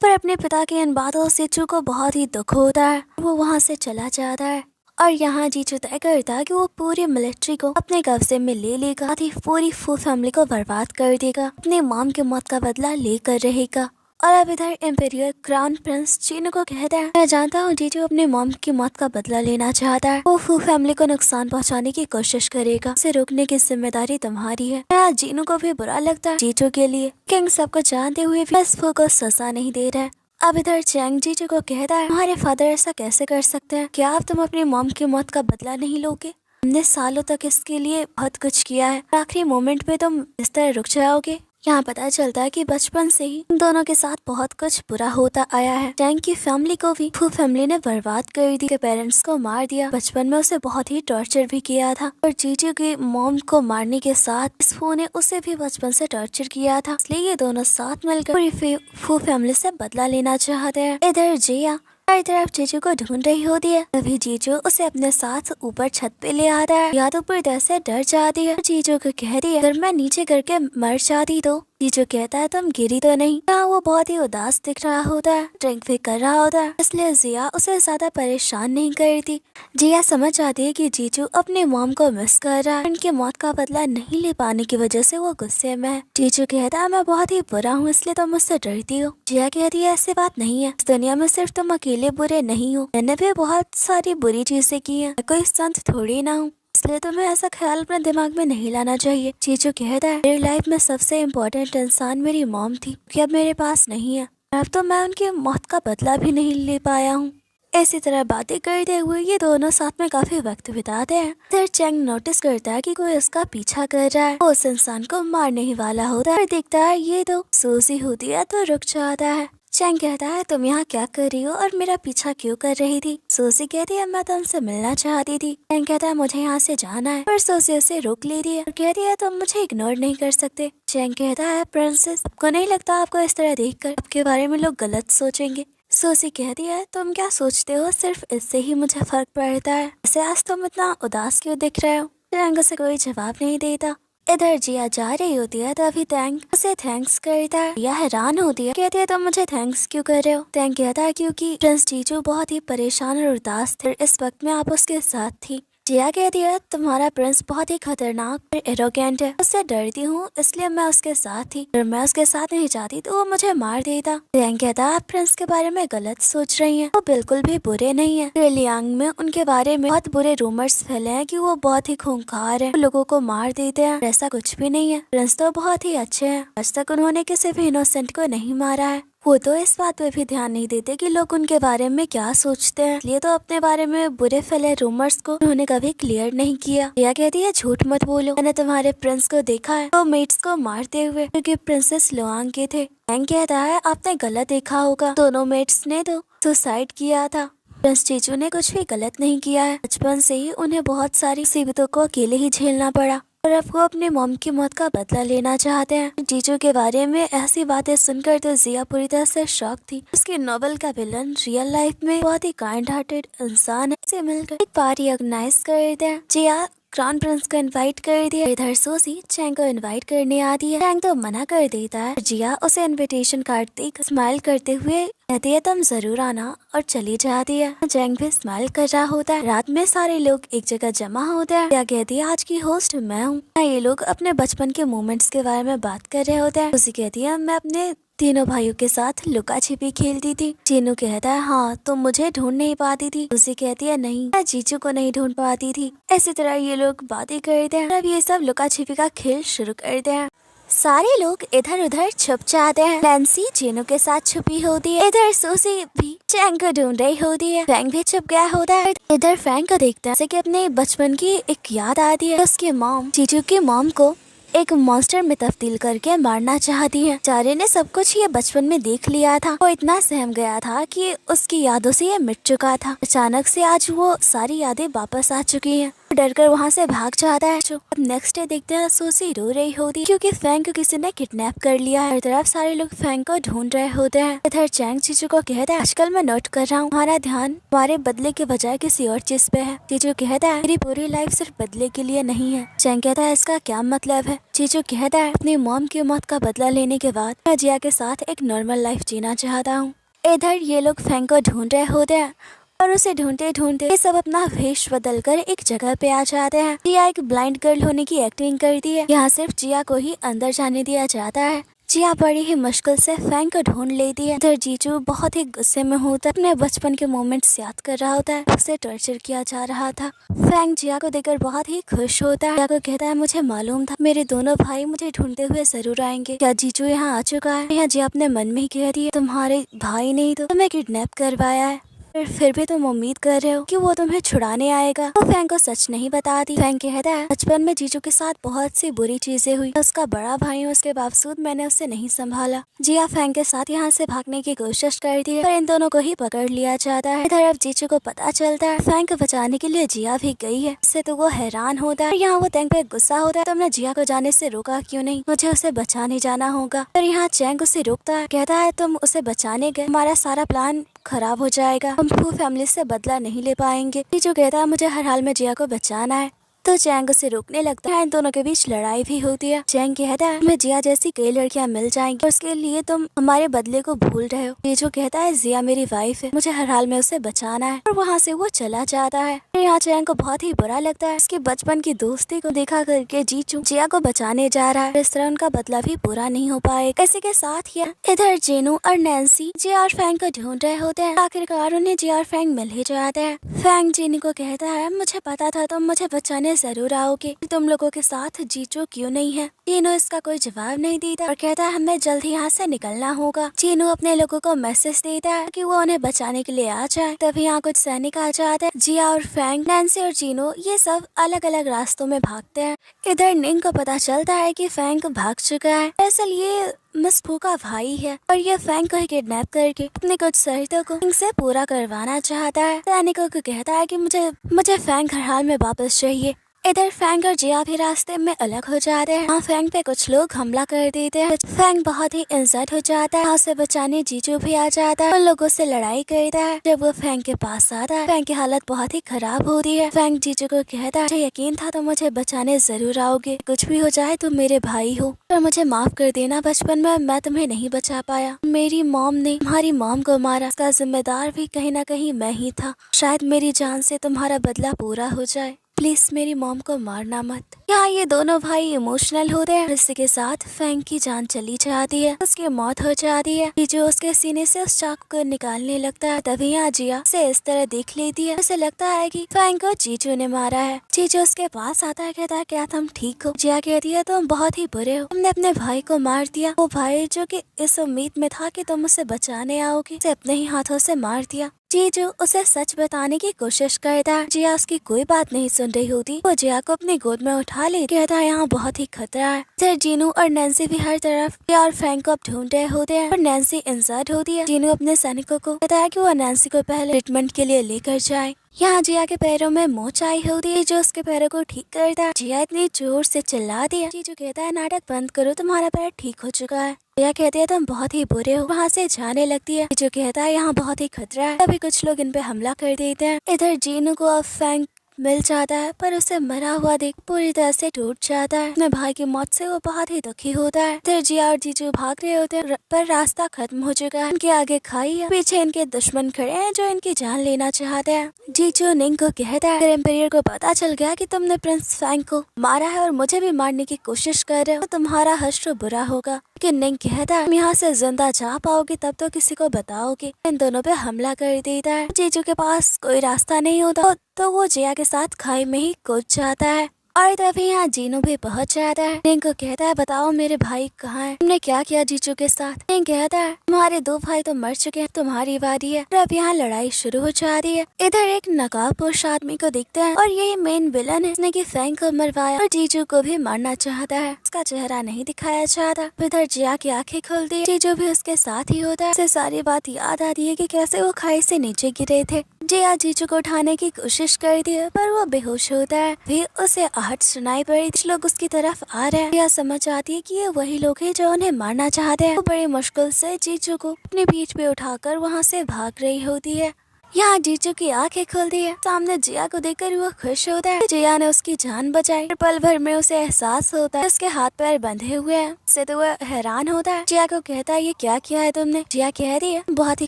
पर अपने पिता की इन बातों से जीजू को बहुत ही दुख होता है, वो वहाँ से चला जाता है। और यहाँ जीजू तय करता है कि वो पूरी मिलिट्री को अपने कब्जे में ले लेगा, पूरी फू फैमिली को बर्बाद कर देगा, अपनी मॉम की मौत का बदला लेकर रहेगा। और अब इधर एम्पेरियर क्राउन प्रिंस जीनू को कहता है मैं जानता हूँ जीजू अपने मॉम की मौत का बदला लेना चाहता है, वो फू फैमिली को नुकसान पहुँचाने की कोशिश करेगा, उसे रोकने की जिम्मेदारी तुम्हारी है। यहाँ जीनू को भी बुरा लगता है जीजू के लिए, किंग सबको जानते हुए भी इस फू को सजा नहीं दे रहा है। अब इधर चैंग जीजू को कहता है हमारे फादर ऐसा कैसे कर सकते हैं, क्या आप तुम अपनी मॉम की मौत का बदला नहीं लोगे, हमने सालों तक इसके लिए बहुत कुछ किया है, आखिरी मोमेंट पे तुम इस तरह रुक जाओगे। यहाँ पता चलता है कि बचपन से ही इन दोनों के साथ बहुत कुछ बुरा होता आया है। टैंक की फैमिली को भी फू फैमिली ने बर्बाद कर दी, पेरेंट्स को मार दिया, बचपन में उसे बहुत ही टॉर्चर भी किया था, और जीजू की मॉम को मारने के साथ इस फू ने उसे भी बचपन से टॉर्चर किया था, इसलिए ये दोनों साथ मिलकर पूरी फू फैमिली से बदला लेना चाहते हैं। इधर जिया हर तरफ जीजू को ढूंढ रही होती है, तभी जीजू उसे अपने साथ ऊपर छत पे ले आता है। या तो पूरी तरह से डर जाती है, जीजू को कहती है अगर मैं नीचे करके मर जाती तो जीजू कहता है तुम गिरी तो नहीं। यहाँ वो बहुत ही उदास दिख रहा होता है, ड्रिंक भी कर रहा होता है, इसलिए जिया उसे ज्यादा परेशान नहीं करती। जिया समझ जाती है कि जीजू अपने मॉम को मिस कर रहा है। उनकी मौत का बदला नहीं ले पाने की वजह से वो गुस्से में है। जीजू कहता है मैं बहुत ही बुरा हूँ इसलिए तुम मुझसे डरती हो। जिया कहती है ऐसी बात नहीं है, इस दुनिया में सिर्फ तुम अकेले बुरे नहीं हो, मैंने भी बहुत सारी बुरी चीजें की है, मैं कोई संत थोड़ी ना हूँ, इसलिए तुम्हें ऐसा ख्याल अपने दिमाग में नहीं लाना चाहिए। जीजू कहता है मेरी लाइफ में सबसे इम्पोर्टेंट इंसान मेरी मॉम थी, कि अब मेरे पास नहीं है, अब तो मैं उनकी मौत का बदला भी नहीं ले पाया हूँ। इसी तरह बातें करते हुए ये दोनों साथ में काफी वक्त बिताते हैं। फिर चैंग नोटिस करता है कि कोई उसका पीछा कर रहा है। वो उस इंसान को मारने ही वाला होता है, देखता है ये तो सूजी होती है तो रुक जाता है। चैंग कहता है तुम यहाँ क्या कर रही हो और मेरा पीछा क्यों कर रही थी। सूजी कहती है मैं तुमसे मिलना चाहती थी। चैंग कहता है मुझे यहाँ से जाना है, पर सूजी उसे रोक लेती है और कहती है तुम मुझे इग्नोर नहीं कर सकते। चैंग कहता है प्रिंसेस आपको नहीं लगता आपको इस तरह देखकर आपके बारे में लोग गलत सोचेंगे। सूजी कहती है तुम क्या सोचते हो, सिर्फ इससे ही मुझे फर्क पड़ता है, ऐसे आज तुम इतना उदास क्यों दिख रहे हो। चैंग उसे कोई जवाब नहीं देता। इधर जिया जा रही होती है तभी टैंग उसे थैंक्स करता है। यह हैरान होती है, कहती है तुम मुझे थैंक्स क्यों कर रहे हो। टैंग कहता है क्योंकि प्रिंस जीजू बहुत ही परेशान और उदास थे, इस वक्त में आप उसके साथ थी। जिया कहती है तुम्हारा प्रिंस बहुत ही खतरनाक और एरोगेंट है, उससे डरती हूँ इसलिए मैं उसके साथ थी, अगर मैं उसके साथ नहीं जाती तो वो मुझे मार देता। टैंग कहता है आप प्रिंस के बारे में गलत सोच रही हैं, वो बिल्कुल भी बुरे नहीं है। लियांग में उनके बारे में बहुत बुरे रूमर्स फैले हैं कि वो बहुत ही खूंखार है, लोगों को मार देते हैं, ऐसा कुछ भी नहीं है। प्रिंस तो बहुत ही अच्छे हैं, आज तक उन्होंने किसी भी इनोसेंट को नहीं मारा है। वो तो इस बात पे भी ध्यान नहीं देते कि लोग उनके बारे में क्या सोचते हैं, इसलिए तो अपने बारे में बुरे फैले रूमर्स को उन्होंने कभी क्लियर नहीं किया। यह कहती है झूठ मत बोलो, मैंने तुम्हारे प्रिंस को देखा है तो मेट्स को मारते हुए, क्योंकि प्रिंसेस लुआंग के थे। टैंग कहता है आपने गलत देखा होगा, दोनों मेट्स ने तो सुसाइड किया था, प्रिंस जीजू ने कुछ भी गलत नहीं किया है। बचपन से ही उन्हें बहुत सारी मुसीबतों को अकेले ही झेलना पड़ा और अब वो अपने मॉम की मौत का बदला लेना चाहते हैं। जीजू के बारे में ऐसी बातें सुनकर तो जिया पूरी तरह से शॉक थी। उसके नोवेल का विलन रियल लाइफ में बहुत ही काइंड हार्टेड इंसान है। से मिलकर एक पार्टी ऑर्गेनाइज करते हैं। जिया क्राउन प्रिंस को इनवाइट कर दिया। इधर सूजी चैंग को इनवाइट करने आती है। चैंग तो मना कर देता है। जिया उसे इनविटेशन कार्ड देकर स्माइल करते हुए कहती है तुम जरूर आना और चली जाती है। चैंग भी स्माइल कर रहा होता है। रात में सारे लोग एक जगह जमा होते हैं। जिया कहती है आज की होस्ट मैं हूँ। ये लोग अपने बचपन के मोमेंट्स के बारे में बात कर रहे होते हैं। सूजी कहती है मैं अपने तीनों भाइयों के साथ लुका छिपी खेलती थी। चीनू कहता है हाँ तुम मुझे ढूंढ नहीं पाती थी। उसी कहती है नहीं मैं जीजू को नहीं ढूंढ पाती थी। इसी तरह ये लोग बातें करते हैं। अब ये सब लुका छिपी का खेल शुरू करते हैं। सारे लोग इधर उधर छुप जाते हैं। नैन्सी चीनू के साथ छुपी होती है। इधर सूजी भी चैंग को ढूंढ रही होती है। फैंग भी छुप गया होता है। इधर फैंग को देखता है जैसे कि अपने बचपन की एक याद आती है। उसकी मॉम जीजू की मॉम को एक मॉन्स्टर में तब्दील करके मारना चाहती है। चारे ने सब कुछ ये बचपन में देख लिया था। वो इतना सहम गया था कि उसकी यादों से ये मिट चुका था। अचानक से आज वो सारी यादें वापस आ चुकी हैं। डर कर वहाँ से भाग जाता है। अब नेक्स्ट डे देखते हैं सूजी रो रही होती क्योंकि फैंग को किसी ने किडनैप कर लिया है। हर तरफ सारे लोग फैंग को ढूंढ रहे होते हैं। इधर चैंग जीजू को कहता है आजकल मैं नोट कर रहा हूँ हमारा ध्यान हमारे बदले के बजाय किसी और चीज पे है। जीजू कहता है मेरी पूरी लाइफ सिर्फ बदले के लिए नहीं है। चैंग कहता है इसका क्या मतलब है। जीजू कहता है अपनी मॉम की मौत का बदला लेने के बाद मैं जिया के साथ एक नॉर्मल लाइफ जीना चाहता हूँ। इधर ये लोग फैंग को ढूंढ रहे होते हैं और उसे ढूंढते ढूंढते ये सब अपना वेश बदल कर एक जगह पे आ जाते हैं। जिया एक ब्लाइंड गर्ल होने की एक्टिंग करती है। यहाँ सिर्फ जिया को ही अंदर जाने दिया जाता है। जिया बड़ी ही मुश्किल से फैंग को ढूंढ लेती है। इधर जीजू बहुत ही गुस्से में होता है। अपने बचपन के मोमेंट्स याद कर रहा होता है। उसे टॉर्चर किया जा रहा था। फैंग जिया को देखकर बहुत ही खुश होता है। जिया को कहता है मुझे मालूम था मेरे दोनों भाई मुझे ढूंढते हुए जरूर आएंगे। क्या जीजू यहाँ आ चुका है। यहाँ जिया अपने मन में ही कह रही है तुम्हारे भाई नहीं तो तुम्हें किडनैप करवाया है, फिर भी तुम उम्मीद कर रहे हो कि वो तुम्हें छुड़ाने आएगा। वो फैंग को सच नहीं बताती। फैंग कहता है बचपन में जीजू के साथ बहुत सी बुरी चीजें हुई। उसका बड़ा भाई हूँ, उसके बावजूद मैंने उसे नहीं संभाला। जिया फैंग के साथ यहाँ से भागने की कोशिश करती है पर इन दोनों को ही पकड़ लिया जाता है। इधर अब जीजू को पता चलता है फैंग को बचाने के लिए जिया भी गई है। इससे तो वो हैरान होता है। यहाँ वो फैंग पे गुस्सा होता है तुमने जिया को जाने से रोका क्यों नहीं, मुझे उसे बचाने जाना होगा। पर यहाँ चैंग उसे रोकता है। कहता है तुम उसे बचाने गए हमारा सारा प्लान खराब हो जाएगा, हम फू फैमिली से बदला नहीं ले पाएंगे। जीजू कहता है मुझे हर हाल में जिया को बचाना है। तो चैंग उसे रोकने लगता है। इन दोनों के बीच लड़ाई भी होती है। चैंग कहता है तुम्हें जिया जैसी कई लड़कियां मिल जाएंगी, उसके लिए तुम हमारे बदले को भूल रहे हो। ये जो कहता है जिया मेरी वाइफ है, मुझे हर हाल में उसे बचाना है, और वहाँ से वो चला जाता है। यहाँ चैंग को बहुत ही बुरा लगता है। उसकी बचपन की दोस्ती को देखा करके जीचू जिया को बचाने जा रहा है। इस तरह उनका बदला भी पूरा नहीं हो पाए। इसी के साथ ही इधर जेनू और नैन्सी जिया और फैंग को ढूंढ रहे होते हैं। आखिरकार उन्हें जिया और फैंग मिल ही जाते हैं। फैंग जेनू को कहता है मुझे पता था तुम मुझे बचाने जरूर आओगे, तुम लोगों के साथ जीचू क्यों नहीं है। जेनू इसका कोई जवाब नहीं देता और कहता है हमें जल्द ही यहाँ से निकलना होगा। जेनू अपने लोगों को मैसेज देता है कि वो उन्हें बचाने के लिए आ जाए। तभी यहाँ कुछ सैनिक आ जाते हैं। जिया और फैंग, नैन्सी और जेनू ये सब अलग अलग रास्तों में भागते हैं। इधर निंग को पता चलता है कि फैंग भाग चुका है। दरअसल ये मिस फू का भाई है और ये फैंग को किडनैप करके अपने कुछ शर्तों को इनसे पूरा करवाना चाहता है। सैनिकों को कहता है कि मुझे फैंग हर हाल में वापस चाहिए। इधर फैंग और जिया भी रास्ते में अलग हो जाते हैं। यहाँ फैंग पे कुछ लोग हमला कर देते हैं। फैंग बहुत ही इंसल्ट हो जाता है। यहाँ से बचाने जीजू भी आ जाता है, उन लोगों से लड़ाई करता है। जब वो फैंग के पास आता है, फैंग की हालत बहुत ही खराब हो रही है। फैंग जीजू को कहता है मुझे यकीन था तुम मुझे बचाने जरूर आओगे, कुछ भी हो जाए तुम मेरे भाई हो, पर मुझे माफ कर देना, बचपन में मैं तुम्हें नहीं बचा पाया। मेरी मॉम ने तुम्हारी मॉम को मारा, इसका जिम्मेदार भी कहीं न कहीं मैं ही था। शायद मेरी जान से तुम्हारा बदला पूरा हो जाए, प्लीज मेरी मॉम को मारना मत। यहाँ ये दोनों भाई इमोशनल होते हैं। इसी के साथ फैंग की जान चली जाती है, उसकी मौत हो जाती है। जीजू उसके सीने से उस चाकू को निकालने लगता है। तभी यहाँ जिया से इस तरह देख लेती है, उसे लगता है कि फैंग को जीजू ने मारा है। जीजू उसके पास आता है, कहता है क्या तुम ठीक हो। जिया कहती है तुम बहुत ही बुरे हो, तुमने अपने भाई को मार दिया। वो भाई जो कि इस उम्मीद में था कि तुम उसे बचाने आओगे, उसे अपने ही हाथों से मार दिया। जीजू उसे सच बताने की कोशिश करता है। जिया उसकी कोई बात नहीं सुन रही होती। वो जिया को अपनी गोद में उठा ले, कहता है यहाँ बहुत ही खतरा है। फिर जीनू और नैन्सी भी हर तरफ जिया और फैंग को अब ढूंढ रहे होते हैं और नैन्सी इंसल्ट होती है। जीनू अपने सैनिकों को कहता है कि वो नैन्सी को पहले ट्रीटमेंट के लिए लेकर जाए। यहाँ जिया के पैरों में मोच आई होती है, जो उसके पैरों को ठीक करता है। जिया इतनी जोर से चिल्ला दिया। जीजू कहता है नाटक बंद करो, तुम्हारा पैर ठीक हो चुका है। जिया कहती है तुम बहुत ही बुरे हो, वहाँ से जाने लगती है। जीजू कहता है यहाँ बहुत ही खतरा है। तभी कुछ लोग इन पे हमला कर देते हैं। इधर जीनू को अब फैंग मिल जाता है, पर उसे मरा हुआ देख पूरी तरह से टूट जाता है। अपने भाई की मौत से वो बहुत ही दुखी होता है। फिर जिया और जीजू भाग रहे होते हैं, पर रास्ता खत्म हो चुका है। इनके आगे खाई है, पीछे इनके दुश्मन खड़े हैं जो इनकी जान लेना चाहते हैं। जीजू निंग को कहता है एम्पायर को पता चल गया कि तुमने प्रिंस फैंग को मारा है और मुझे भी मारने की कोशिश कर रहे हो, तो तुम्हारा हश्र बुरा होगा। लेकिन निंग कहता है तुम यहाँ से जिंदा जा पाओगे तब तो किसी को बताओगे। इन दोनों पे हमला कर देता है। जीजू के पास कोई रास्ता नहीं होता तो वो जिया के साथ खाई में ही कूद जाता है। और तभी यहाँ जीनू भी पहुंच जाता है। निंग को कहता है बताओ मेरे भाई कहाँ हैं, तुमने क्या किया जीजू के साथ। निंग कहता है तुम्हारे दो भाई तो मर चुके हैं, तुम्हारी बारी है। और अब यहाँ लड़ाई शुरू हो जाती है। इधर एक नकाबपोश आदमी को दिखते हैं और यही मेन विलन है, जिसने की फैंग को मरवाया और जीजू को भी मारना चाहता है। उसका चेहरा नहीं दिखाया चाहता। इधर जिया की आंखें खुलती है, जीजू भी उसके साथ ही होता है। उसे सारी बात याद आती है कि कैसे वो खाई से नीचे गिरे थे। जिया जीजू को उठाने की कोशिश करती है, पर वो बेहोश होता है। फिर उसे आहट सुनाई पड़ी, कुछ लोग उसकी तरफ आ रहे हैं। जिया समझ आती है कि ये वही लोग हैं जो उन्हें मारना चाहते हैं। वो बड़ी मुश्किल से जीजू को अपनी पीठ पे उठाकर वहाँ से भाग रही होती है। यहाँ जीजू की आंखें खुलती है, सामने जिया को देखकर वो खुश होता है। जिया ने उसकी जान बचाई। पल भर में उसे एहसास होता है उसके हाथ पैर बंधे हुए हैं। इससे तो वह हैरान होता है। जिया को कहता है ये क्या किया है तुमने। जिया कह रही है बहुत ही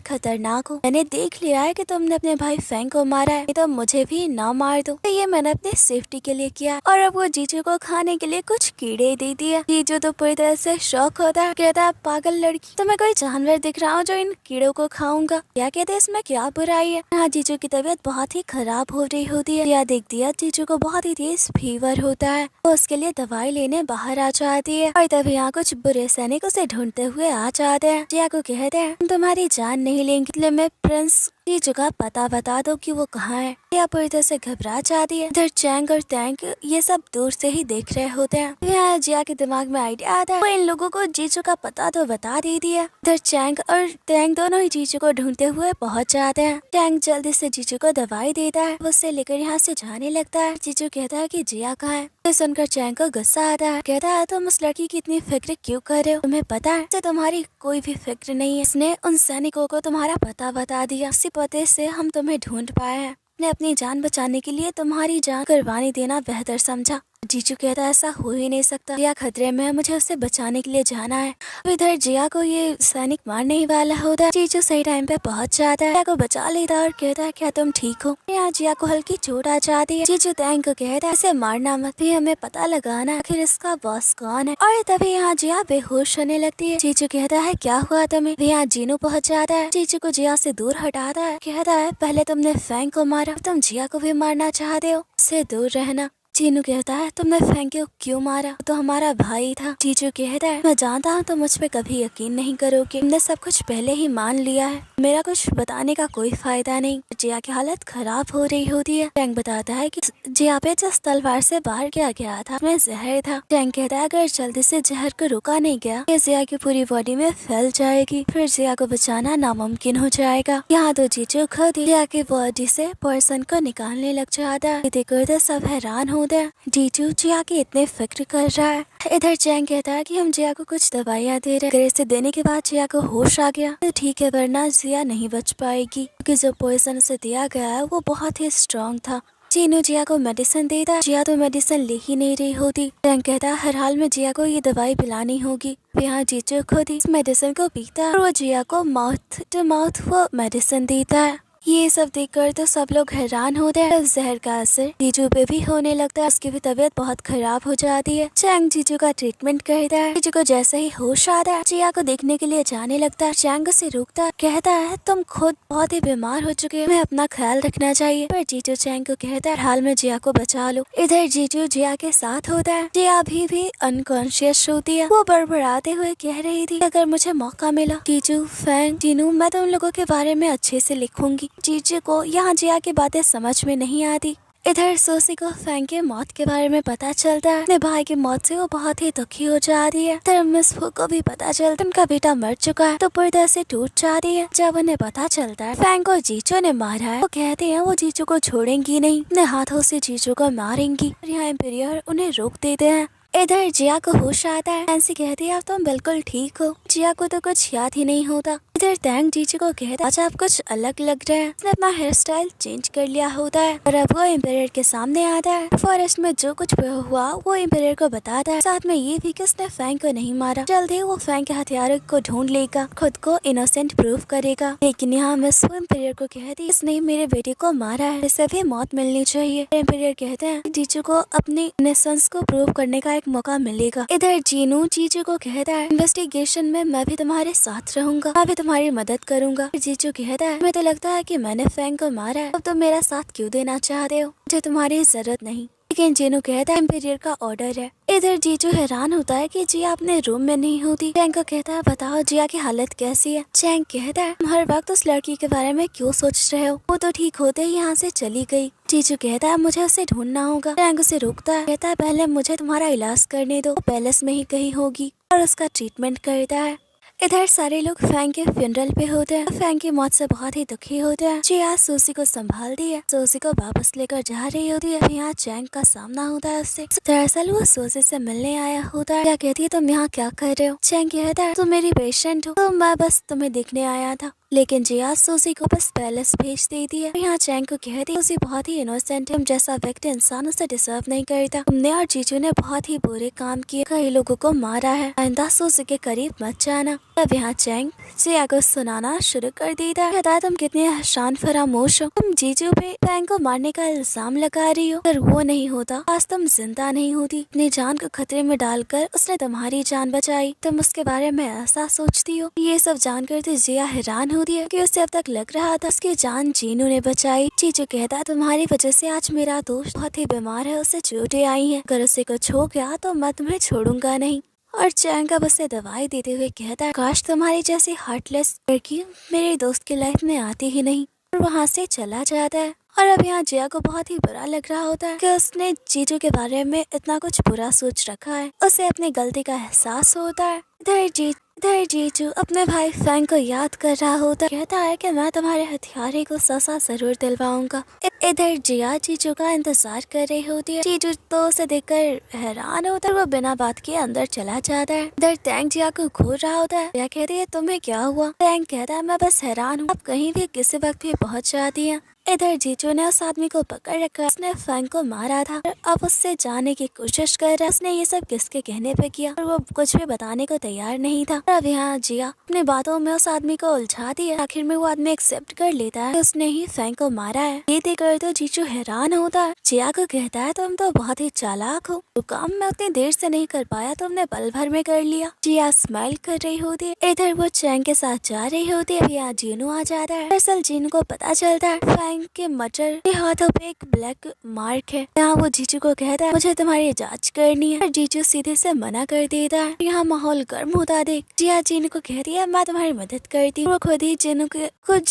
खतरनाक हो, मैंने देख लिया है कि तुमने अपने भाई फैंग को मारा है, तो मुझे भी ना मार दो। तो ये मैंने अपनी सेफ्टी के लिए किया। और अब वो जीजू को खाने के लिए कुछ कीड़े देती है। जीजू तो पूरी तरह से शौक होता है, कहता है पागल लड़की, तुम्हें कोई जानवर दिख रहा हो जो इन कीड़ों को खाऊंगा। क्या कहते इसमें क्या बुराई। यहाँ जीजू की तबीयत बहुत ही खराब हो रही होती है। जिया देखती है जीजू को बहुत ही तेज फीवर होता है। वो उसके लिए दवाई लेने बाहर आ जाती है और तभी यहाँ कुछ बुरे सैनिक उसे ढूंढते हुए आ जाते हैं। जिया को कहते हैं हम तुम्हारी जान नहीं लेंगे, इसलिए मैं प्रिंस जीजू का पता बता दो कि वो कहाँ है। जिया पूरी तरह से घबरा जाती है। इधर चैंग और टैंग ये सब दूर से ही देख रहे होते हैं। यहाँ जिया के दिमाग में आइडिया आता है, वो इन लोगों को जीजू का पता तो बता देती है। इधर चैंग और टैंग दोनों ही जीजू को ढूंढते हुए पहुँच जाते हैं। टैंग जल्दी से जीजू को दवाई देता है, उससे लेकर यहाँ से जाने लगता है। जीजू कहता है कि जिया कहाँ है। ये सुनकर चैंग को गुस्सा आता है, कहता है तुम उस लड़की की इतनी फिक्र क्यों कर रहे हो, तुम्हें पता है तुम्हारी कोई भी फिक्र नहीं है। इसने उन सैनिकों को तुम्हारा पता बता दिया, इसी पते से हम तुम्हें ढूंढ पाए हैं। ने अपनी जान बचाने के लिए तुम्हारी जान कुर्बानी देना बेहतर समझा। जीजू कहता है ऐसा हो ही नहीं सकता, जिया खतरे में है, मुझे उसे बचाने के लिए जाना है। अब इधर जिया को ये सैनिक मारने ही वाला होता है। जीजू सही टाइम पे पहुंच जाता है, जिया को बचा लेता है और कहता है क्या तुम ठीक हो। यहाँ जिया को हल्की चोट आ जाती है। जीजू तैंग को कहता है इसे मारना मत, भी हमें पता लगाना आखिर इसका बॉस कौन है। और तभी यहाँ जिया बेहोश होने लगती है। जीजू कहता है क्या हुआ तुम्हें। यहाँ जीनू पहुंच जाता है, जीजू को जिया से दूर हटाता है, कहता है पहले तुमने फैंग को मारा, तुम जिया को भी मारना चाहते हो, उससे दूर रहना। जीनू कहता है तुमने फैंक को क्यों मारा, तो हमारा भाई था। जीजू कहता है मैं जानता हूँ तुम मुझ पे कभी यकीन नहीं करोगे, तुमने सब कुछ पहले ही मान लिया है, मेरा कुछ बताने का कोई फायदा नहीं। जिया की हालत खराब हो रही होती है। टैंग बताता है कि जिया पे जिस तलवार से बाहर किया गया था उसमें जहर था। टैंग कहता है अगर जल्दी से जहर को रोका नहीं गया ये जिया की पूरी बॉडी में फैल जाएगी, फिर जिया को बचाना नामुमकिन हो जाएगा। यहाँ तो जीजू खुद जिया की बॉडी से पॉइजन को निकालने लग जाता है। देखो सब हैरान हो। जीजू जिया की इतने फिक्र कर रहा है। इधर चैंग कहता है कि हम जिया को कुछ दवाइयाँ दे रहे हैं, अगर इसे देने के बाद जिया को होश आ गया तो ठीक है, वरना जिया नहीं बच पाएगी क्योंकि जो पॉइजन उसे दिया गया है वो बहुत ही स्ट्रॉन्ग था। जीनू जिया को मेडिसिन देता है, जिया तो मेडिसिन ले ही नहीं रही होती। चैंग कहता है हर हाल में जिया को ये दवाई पिलानी होगी। यहाँ जीजू खुद ही इस मेडिसिन को पीता है और वो जिया को माउथ टू माउथ वो मेडिसिन देता है। ये सब देखकर तो सब लोग हैरान होते हैं। जहर का असर जीजू पे भी होने लगता है, उसकी भी तबीयत बहुत खराब हो जाती है। चैंग जीजू का ट्रीटमेंट करता है। जीजू को जैसे ही होश आता है जिया को देखने के लिए जाने लगता है। चैंग उसे रोकता है, कहता है तुम खुद बहुत ही बीमार हो चुके हो, तुम्हें अपना ख्याल रखना चाहिए। पर जीजू चैंग को कहता है हाल में जिया को बचा लो। इधर जीजू जिया के साथ होता है। जिया अभी भी अनकॉन्शियस होती है। वो बड़बड़ाते हुए कह रही थी अगर मुझे मौका मिला जीजू फैंग जीनू मैं तो उन लोगों के बारे में अच्छे से लिखूंगी। जीजू को यहाँ जिया की बातें समझ में नहीं आती। इधर सोसी को फैंग के मौत के बारे में पता चलता है। अपने भाई की मौत से वो बहुत ही दुखी हो जाती है। इधर मिस फू को भी पता चलता है उनका बेटा मर चुका है तो पर्दा से टूट जाती है। जब उन्हें पता चलता है फैंग को जीजू ने मारा है, वो कहते हैं वो जीजू को छोड़ेंगी नहीं, अपने हाथों से जीजू को मारेंगी। यहाँ एम्पायर उन्हें रोक देते हैं। इधर जिया को होश आता है। नैन्सी कहती है आप तुम बिल्कुल ठीक हो, जिया को तो कुछ याद ही नहीं होता। इधर टैंग जीजू को कहता है आज आप कुछ अलग लग रहे हैं। उसने अपना हेयर स्टाइल चेंज कर लिया होता है और अब वो एम्पायर के सामने आता है। फॉरेस्ट में जो कुछ हुआ वो एम्पायर को बताता है, साथ में ये भी कि उसने फैंग को नहीं मारा। जल्द ही वो फैंग के हथियारों को ढूंढ लेगा, खुद को इनोसेंट प्रूव करेगा। लेकिन यहाँ मिस वो एम्पायर को कहती है इसने मेरे बेटे को मारा है, इसे भी मौत मिलनी चाहिए। एम्पायर कहते हैं जीजू को अपनी इनोसेंस को प्रूव करने का मौका मिलेगा। इधर जीनू जीजू को कहता है इन्वेस्टिगेशन में मैं भी तुम्हारे साथ रहूंगा, मैं भी तुम्हारी मदद करूंगा। जीजू कहता है मुझे तो लगता है कि मैंने फैंग को मारा है, अब तुम मेरा साथ क्यों देना चाहते हो, मुझे तुम्हारी जरूरत नहीं। लेकिन जीनू कहता है एम्पायर का ऑर्डर है। इधर जीजू हैरान होता है कि जिया अपने रूम में नहीं होती। चैंग को कहता है बताओ जिया की हालत कैसी है। चैंग कहता है तुम हर वक्त उस लड़की के बारे में क्यों सोच रहे हो, वो तो ठीक होते ही यहाँ से चली गई। जीजू कहता है मुझे उसे ढूंढना होगा। चैंग उसे रोकता है, कहता है पहले मुझे तुम्हारा इलाज करने दो, पैलेस में ही कहीं होगी, और उसका ट्रीटमेंट करता है। इधर सारे लोग फैंग के फ्यूनरल पे होते हैं। फैंग की मौत से बहुत ही दुखी होते हैं। जिया सूसी को संभालती है, सूसी को वापस लेकर जा रही होती है। यहाँ चैंग का सामना होता है उससे। दरअसल वो सूसी से मिलने आया होता है। क्या कहती है तुम यहाँ क्या कर रहे हो। चैंग कहता है तुम मेरी पेशेंट हो, तो मैं बस तुम्हें देखने आया था। लेकिन जिया सूसी को बस पैलेस भेज देती है। यहाँ चैंग को कहती है सूसी बहुत ही इनोसेंट है, जैसा व्यक्ति इंसान उसे डिजर्व नहीं करता। तुमने और जीजू ने बहुत ही बुरे काम किए, कई लोगों को मारा है, आइंदा सूसी के करीब मत जाना। तब यहाँ चैंग जिया को सुनाना शुरू कर देता है, कहता है तुम कितने शान फरामोश हो, तुम जीजू पे फैंग को मारने का इल्जाम लगा रही हो, अगर वो नहीं होता आज तुम जिंदा नहीं होती। अपनी जान को खतरे में डालकर उसने तुम्हारी जान बचाई, तुम उसके बारे में ऐसा सोचती हो। ये सब जानकर तो जिया हैरान होती है कि उसे अब तक लग रहा था उसकी जान जीनू ने बचाई। जीजू कहता है तुम्हारी वजह से आज मेरा दोस्त बहुत ही बीमार है, उसे चोटें आई हैं, अगर उसे कुछ हो गया तो मैं तुम्हें छोड़ूंगा नहीं। और चैंग अब उसे दवाई देते हुए कहता है काश तुम्हारी जैसी हार्टलेस लड़की मेरे दोस्त की लाइफ में आती ही नहीं, और वहाँ से चला जाता है। और अब यहाँ जिया को बहुत ही बुरा लग रहा होता है कि उसने जीजू के बारे में इतना कुछ बुरा सोच रखा है। उसे अपनी गलती का एहसास होता है। इधर जीजू अपने भाई फैंग को याद कर रहा होता है, कहता है कि मैं तुम्हारे हथियारे को सजा जरूर दिलवाऊंगा। इधर जिया जीजू का इंतजार कर रही होती है। जीजू तो उसे देखकर हैरान होता है, वो बिना बात के अंदर चला जाता है। इधर टैंग जिया को घूर रहा होता है। जिया कहती है तुम्हें क्या हुआ। टैंग कहता है मैं बस हैरान हूँ, अब कहीं भी किसी वक्त भी पहुँच जाती है। इधर जीजू ने उस आदमी को पकड़ रखा, उसने फैंग को मारा था और अब उससे जाने की कोशिश कर रहा है। उसने ये सब किसके कहने पे किया और वो कुछ भी बताने को तैयार नहीं था। और अब यहाँ जिया अपने बातों में उस आदमी को उलझा दिया। आखिर में वो आदमी एक्सेप्ट कर लेता है उसने ही फैंग को मारा है। ये देखकर तो जीजू हैरान होता है। जिया को कहता है तुम तो बहुत ही चालाक हो, तो काम मैं उतनी देर से नहीं कर पाया, तुमने पल भर में कर लिया। जिया स्माइल कर रही होती है। इधर वो चैंग के साथ जा रही होती है। यहाँ जीनू आ जाता है। दरअसल जीनू को पता चलता है फैंग के मटर के हाथों पे एक ब्लैक मार्क है। यहाँ वो जीजू को कहता है मुझे तुम्हारी जांच करनी है। जीजू सीधे से मना कर देता है। यहाँ माहौल गर्म होता देख जिया जीनू को कहती है मैं तुम्हारी मदद करती हूँ। वो खुद ही जीनू के खुद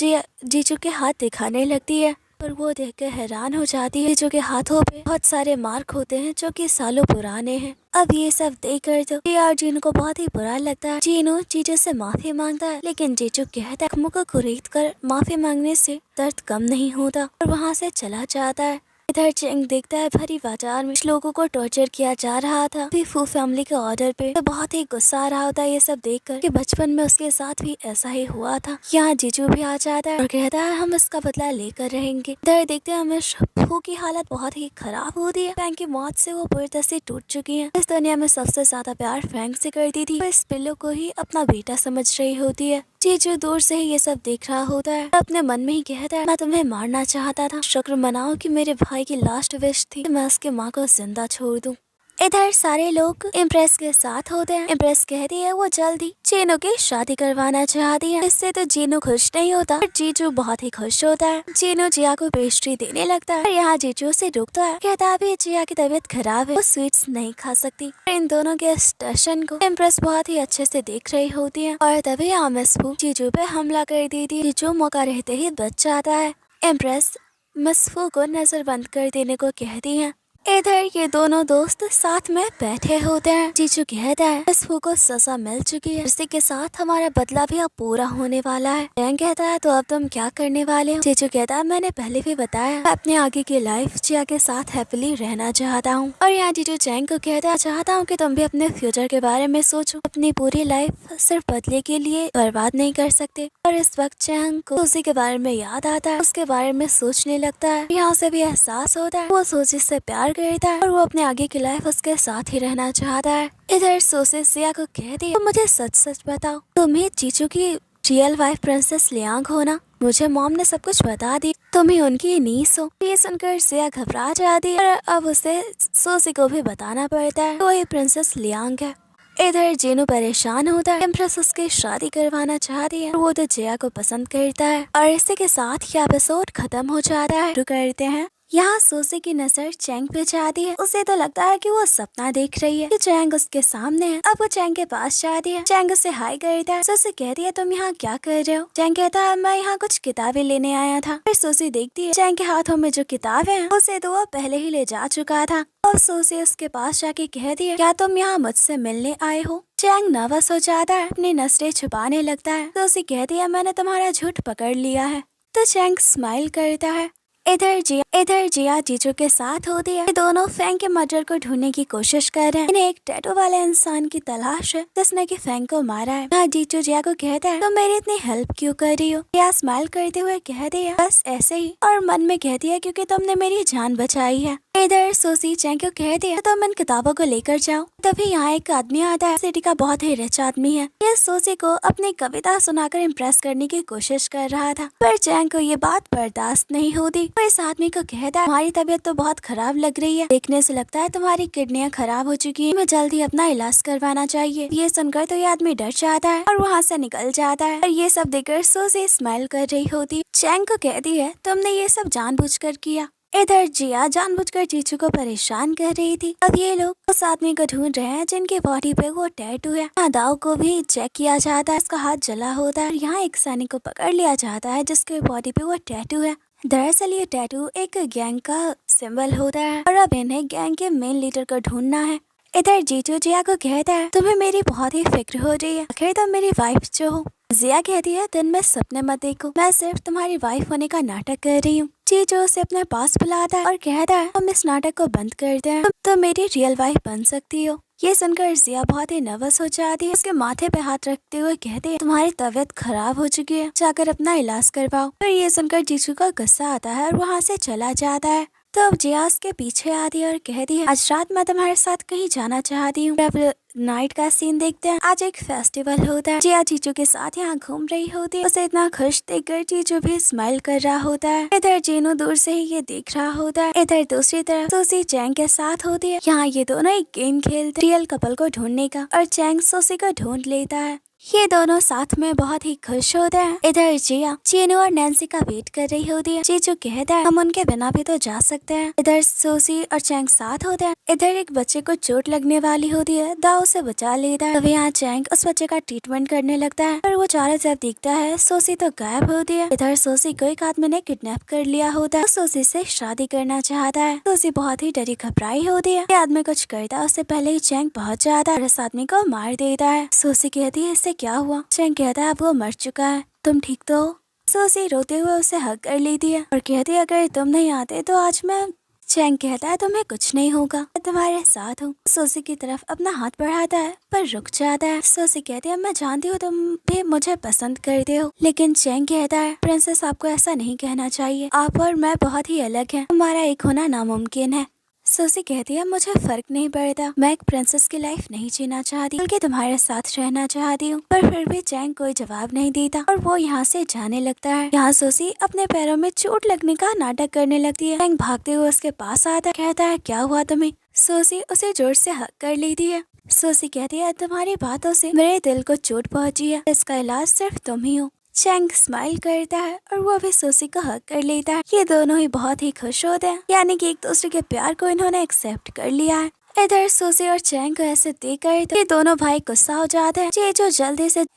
जीजू के हाथ दिखाने लगती है पर वो देखकर हैरान हो जाती है। जीजू के हाथों पे बहुत सारे मार्क होते हैं जो कि सालों पुराने हैं। अब ये सब देखकर तो यार जीनू को बहुत ही बुरा लगता है। जीनू जीजू से माफी मांगता है लेकिन जीजू कहता है मुँह को कुरेद कर माफी मांगने से दर्द कम नहीं होता और वहाँ से चला जाता है। इधर चेंग देखता है भरी बाजार में लोगों को टॉर्चर किया जा रहा था फू फैमिली के ऑर्डर पे। तो बहुत ही गुस्सा आ रहा होता है ये सब देखकर कि बचपन में उसके साथ भी ऐसा ही हुआ था। यहाँ जीजू भी आ जाता है और कहता है हम इसका बदला लेकर रहेंगे। इधर देखते हैं हमें फू की हालत बहुत ही खराब होती है। फैंग की मौत से वो पूरी तरह से टूट चुकी है। इस दुनिया में सबसे ज्यादा प्यार फैंग से करती थी, इस पिल्लो को ही अपना बेटा समझ रही होती है। जीजू दूर से ही ये सब देख रहा होता है। अपने मन में ही कहता है मैं तुम्हें मारना चाहता था, शुक्र मनाओ कि मेरे भाई की लास्ट विश थी कि मैं उसके माँ को जिंदा छोड़ दूं। इधर सारे लोग इम्प्रेस के साथ होते हैं। इम्प्रेस कहती है वो जल्दी जीनू की शादी करवाना चाहती है। इससे तो जीनू खुश नहीं होता पर जीजू बहुत ही खुश होता है। जीनू जिया को पेस्ट्री देने लगता है। यहाँ जीजू से रुकता है, कहता है अभी जिया की तबीयत खराब है, वो स्वीट्स नहीं खा सकती। इन दोनों के स्टेशन को इम्प्रेस बहुत ही अच्छे से देख रही होती है और तभी आमिसफू जीजू पे हमला कर देती है। जीजू मौका रहते ही बच जाता है। इम्प्रेस मिसफू को नजर बंद कर देने को कहती है। इधर ये दोनों दोस्त साथ में बैठे होते हैं। जीजू कहता है मिसफू को सजा मिल चुकी है, इसी के साथ हमारा बदला भी अब पूरा होने वाला है। चैंग कहता है तो अब तुम क्या करने वाले हो? जीजू कहता है मैंने पहले भी बताया मैं अपने आगे की लाइफ जिया के साथ हैप्पीली रहना चाहता हूँ। और यहाँ जीजू चैंग को कहता है चाहता हूँ कि तुम भी अपने फ्यूचर के बारे में सोचो, अपनी पूरी लाइफ सिर्फ बदले के लिए बर्बाद नहीं कर सकते। और इस वक्त चैंग को उसी के बारे में याद आता है, उसके बारे में सोचने लगता है। यहाँ से भी एहसास होता है वो सोची से प्यार करता है और वो अपने आगे की लाइफ उसके साथ ही रहना चाहता है। इधर सोसे सिया को कहती है मुझे सच सच बताओ, तुम्हें जीजू की रियल वाइफ प्रिंसेस लियांग हो ना? मुझे मॉम ने सब कुछ बता दी, तुम ही उनकी नीस हो। ये सुनकर सिया घबरा जाती है और अब उसे सोसी को भी बताना पड़ता है वही प्रिंसेस लियांग है। इधर जीनू परेशान होता है। इम्प्रेस उसकी शादी करवाना चाहती है, वो तो जिया को पसंद करता है। और इसी के साथ ये एपिसोड खत्म हो जाता है। शुरू करते हैं। यहाँ सोसे की नजर चैंग पे जाती है। उसे तो लगता है कि वो सपना देख रही है कि चैंग उसके सामने है। अब वो चैंग के पास जाती है। चैंग उससे हाय करता है। सोसे कहती है तुम यहाँ क्या कर रहे हो? चैंग कहता है मैं यहाँ कुछ किताबें लेने आया था। फिर सोसी देखती है चैंग के हाथों में जो किताबें हैं उसे तो वो पहले ही ले जा चुका था। और सोसी उसके पास जाके कहती है क्या तुम यहाँ मुझसे मिलने आए हो? चैंग नर्वस हो जाता है, अपनी नजरें छुपाने लगता है। सोसी कहती है मैंने तुम्हारा झूठ पकड़ लिया है। तो चैंग स्माइल करता है। इधर जिया जीजू के साथ होती है। दोनों फैंग के मर्डर को ढूंढने की कोशिश कर रहे हैं। इन्हें एक टैटू वाले इंसान की तलाश है जिसने कि फैंग को मारा है। यहाँ जीजू जिया को कहता है तो मेरी इतनी हेल्प क्यों कर रही हो? जिया स्माइल करते हुए कहती है बस ऐसे ही, और मन में कहती है क्योंकि तुमने मेरी जान बचाई है। इधर सोसी चैंग को कहती है तुम इन किताबों को लेकर जाओ। तभी यहाँ एक आदमी आता है, सिटी का बहुत ही रिच आदमी है। ये सोसी को अपनी कविता सुनाकर इम्प्रेस करने की कोशिश कर रहा था पर चैंग को ये बात बर्दाश्त नहीं होती। वो इस आदमी को कहता है तुम्हारी तबीयत तो बहुत खराब लग रही है, देखने से लगता है तुम्हारी किडनियाँ खराब हो चुकी है, तुम्हें जल्दी अपना इलाज करवाना चाहिए। ये सुनकर तो ये आदमी डर जाता है और वहाँ से निकल जाता है। और ये सब देखकर सोसी स्माइल कर रही होती। चैंग को कहती है तुमने ये सब जानबूझकर किया। इधर जिया जानबूझकर जीजू को परेशान कर रही थी। अब ये लोग उस आदमी को ढूंढ रहे हैं जिनके बॉडी पे वो टैटू है। यहाँ दाव को भी चेक किया जाता है, उसका हाथ जला होता है। यहाँ एक सैनिक को पकड़ लिया जाता है जिसके बॉडी पे वो टैटू है। दरअसल ये टैटू एक गैंग का सिंबल होता है और अब इन्हें गैंग के मेन लीडर को ढूंढना है। इधर जीजू जिया को कहता है तुम्हें मेरी बहुत ही फिक्र हो रही है, आखिर तुम मेरी वाइफ जो हो। जिया कहती है दिन में सपने मत देखो, मैं सिर्फ तुम्हारी वाइफ होने का नाटक कर रही हूँ। जीजू उसे अपने पास बुलाता है और कहता है हम इस नाटक को बंद कर दें, तुम तो मेरी रियल वाइफ बन सकती हो। ये सुनकर जिया बहुत ही नर्वस हो जाती है। उसके माथे पे हाथ रखते हुए कहते हैं तुम्हारी तबीयत खराब हो चुकी है, जाकर अपना इलाज करवाओ। फिर ये सुनकर जीजू का गुस्सा आता है और वहाँ से चला जाता है। तो अब जिया उसके पीछे आती है और कहती है आज रात मैं तुम्हारे साथ कहीं जाना चाहती हूँ। अब नाइट का सीन देखते हैं। आज एक फेस्टिवल होता है। जिया जीजू के साथ यहाँ घूम रही होती है। उसे इतना खुश देखकर जीजू भी स्माइल कर रहा होता है। इधर जीनू दूर से ही ये देख रहा होता है। इधर दूसरी तरफ सोसी चैंग के साथ होती है। यहाँ ये दोनों एक गेम खेलते रियल कपल को ढूंढने का और चैंग सोसी को ढूंढ लेता है। ये दोनों साथ में बहुत ही खुश होते हैं। इधर जिया चीनू और नैन्सी का वेट कर रही होती है। जीजू कहता है हम उनके बिना भी तो जा सकते हैं। इधर सोसी और चैंग साथ होते हैं। इधर एक बच्चे को चोट लगने वाली होती है, दाव से बचा लेता है। तभी यहाँ चैंग उस बच्चे का ट्रीटमेंट करने लगता है और वो चारों तरफ देखता है सोसी तो गायब होती है। इधर सोसी को एक आदमी ने किडनैप कर लिया होता है। सोसी से शादी करना चाहता है। सोसी बहुत ही डरी घबराई होती है। ये आदमी कुछ करता है उससे पहले ही चैंग पहुँच जाता है और इस आदमी को मार देता है। सोसी कहती है इससे क्या हुआ? चैंग कहता है अब वो मर चुका है, तुम ठीक तो हो? सोसी रोते हुए उसे हग कर लेती है और कहती है अगर तुम नहीं आते तो आज मैं। चैंग कहता है तुम्हें कुछ नहीं होगा, मैं तुम्हारे साथ हूँ। सोसी की तरफ अपना हाथ बढ़ाता है पर रुक जाता है। सोसी कहती है मैं जानती हूँ तुम भी मुझे पसंद करते हो, लेकिन चैंग कहता है प्रिंसेस आपको ऐसा नहीं कहना चाहिए। आप और मैं बहुत ही अलग हैं, हमारा एक होना नामुमकिन है। सोसी कहती है मुझे फर्क नहीं पड़ता, मैं एक प्रिंसेस की लाइफ नहीं जीना चाहती बल्कि तुम्हारे साथ रहना चाहती हूँ। पर फिर भी चैंग कोई जवाब नहीं देता और वो यहाँ से जाने लगता है। यहाँ सोसी अपने पैरों में चोट लगने का नाटक करने लगती है। चैंग भागते हुए उसके पास आता है, कहता है क्या हुआ तुम्हें? सोसी उसे जोर से हक कर लेती है। सोसी कहती है तुम्हारी बातों से मेरे दिल को चोट पहुँची है, इसका इलाज सिर्फ तुम ही हो। चैंग स्माइल करता है और वो भी सोसी को हक कर लेता है। ये दोनों ही बहुत ही खुश होते हैं, यानी कि एक दूसरे के प्यार को इन्होंने एक्सेप्ट कर लिया है। इधर सोसी और चैंग को ऐसे देखकर तो ये दोनों भाई गुस्सा हो जाते हैं।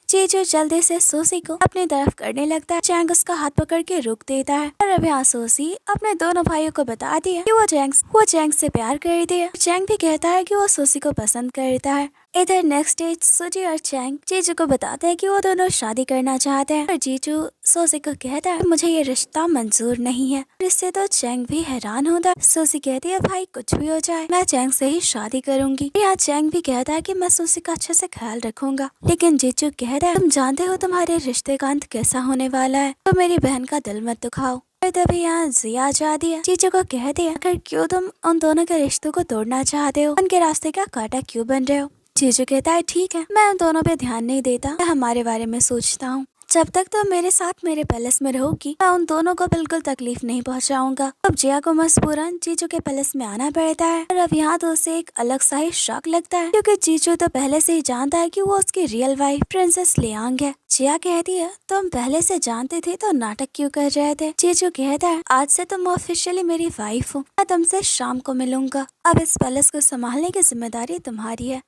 जीजू जल्दी से सोसी को अपनी तरफ करने लगता है। चैंग उसका हाथ पकड़ के रोक देता है और अब यहाँ सोसी अपने दोनों भाइयों को बताती है कि वो चैंग से प्यार करती है। चैंग भी कहता है कि वो सोसी को पसंद करता है। इधर नेक्स्ट डे सुजी और चैंग जीजू को बताते हैं कि वो दोनों शादी करना चाहते हैं और जीजू सोसी को कहता है मुझे ये रिश्ता मंजूर नहीं है। इससे तो चैंग भी हैरान होता है। सोसी कहती है भाई कुछ भी हो जाए मैं चैंग से ही शादी करूंगी। यहाँ चैंग भी कहता है कि मैं सोसी का अच्छे से ख्याल रखूंगा, लेकिन जीजू कहता है तुम जानते हो तुम्हारे रिश्ते का अंत कैसा होने वाला है, तो मेरी बहन का दिल मत दुखाओ। तभी यहाँ जिया जाती है। जीजू को कहती है अगर क्यों तुम उन दोनों के रिश्तों को तोड़ना चाहते हो, उनके रास्ते का कांटा क्यों बन रहे हो? जीजू कहता है ठीक है, मैं उन दोनों पे ध्यान नहीं देता, मैं हमारे बारे में सोचता हूँ। जब तक तुम मेरे साथ मेरे पैलेस में रहोगी मैं उन दोनों को बिल्कुल तकलीफ नहीं पहुंचाऊंगा। अब जिया को मजबूरन जीजू के पैलेस में आना पड़ता है और अब यहाँ तो उसे एक अलग सा ही शौक लगता है, क्योंकि जीजू तो पहले से ही जानता है कि वो उसकी रियल वाइफ प्रिंसेस लियांग है। जिया कहती है तुम पहले से जानते थे तो नाटक क्यों कर रहे थे? जीजू कहता है आज से तुम ऑफिशियली मेरी वाइफ हो, मैं तुमसे शाम को मिलूंगा। अब इस पैलेस को संभालने की जिम्मेदारी तुम्हारी है।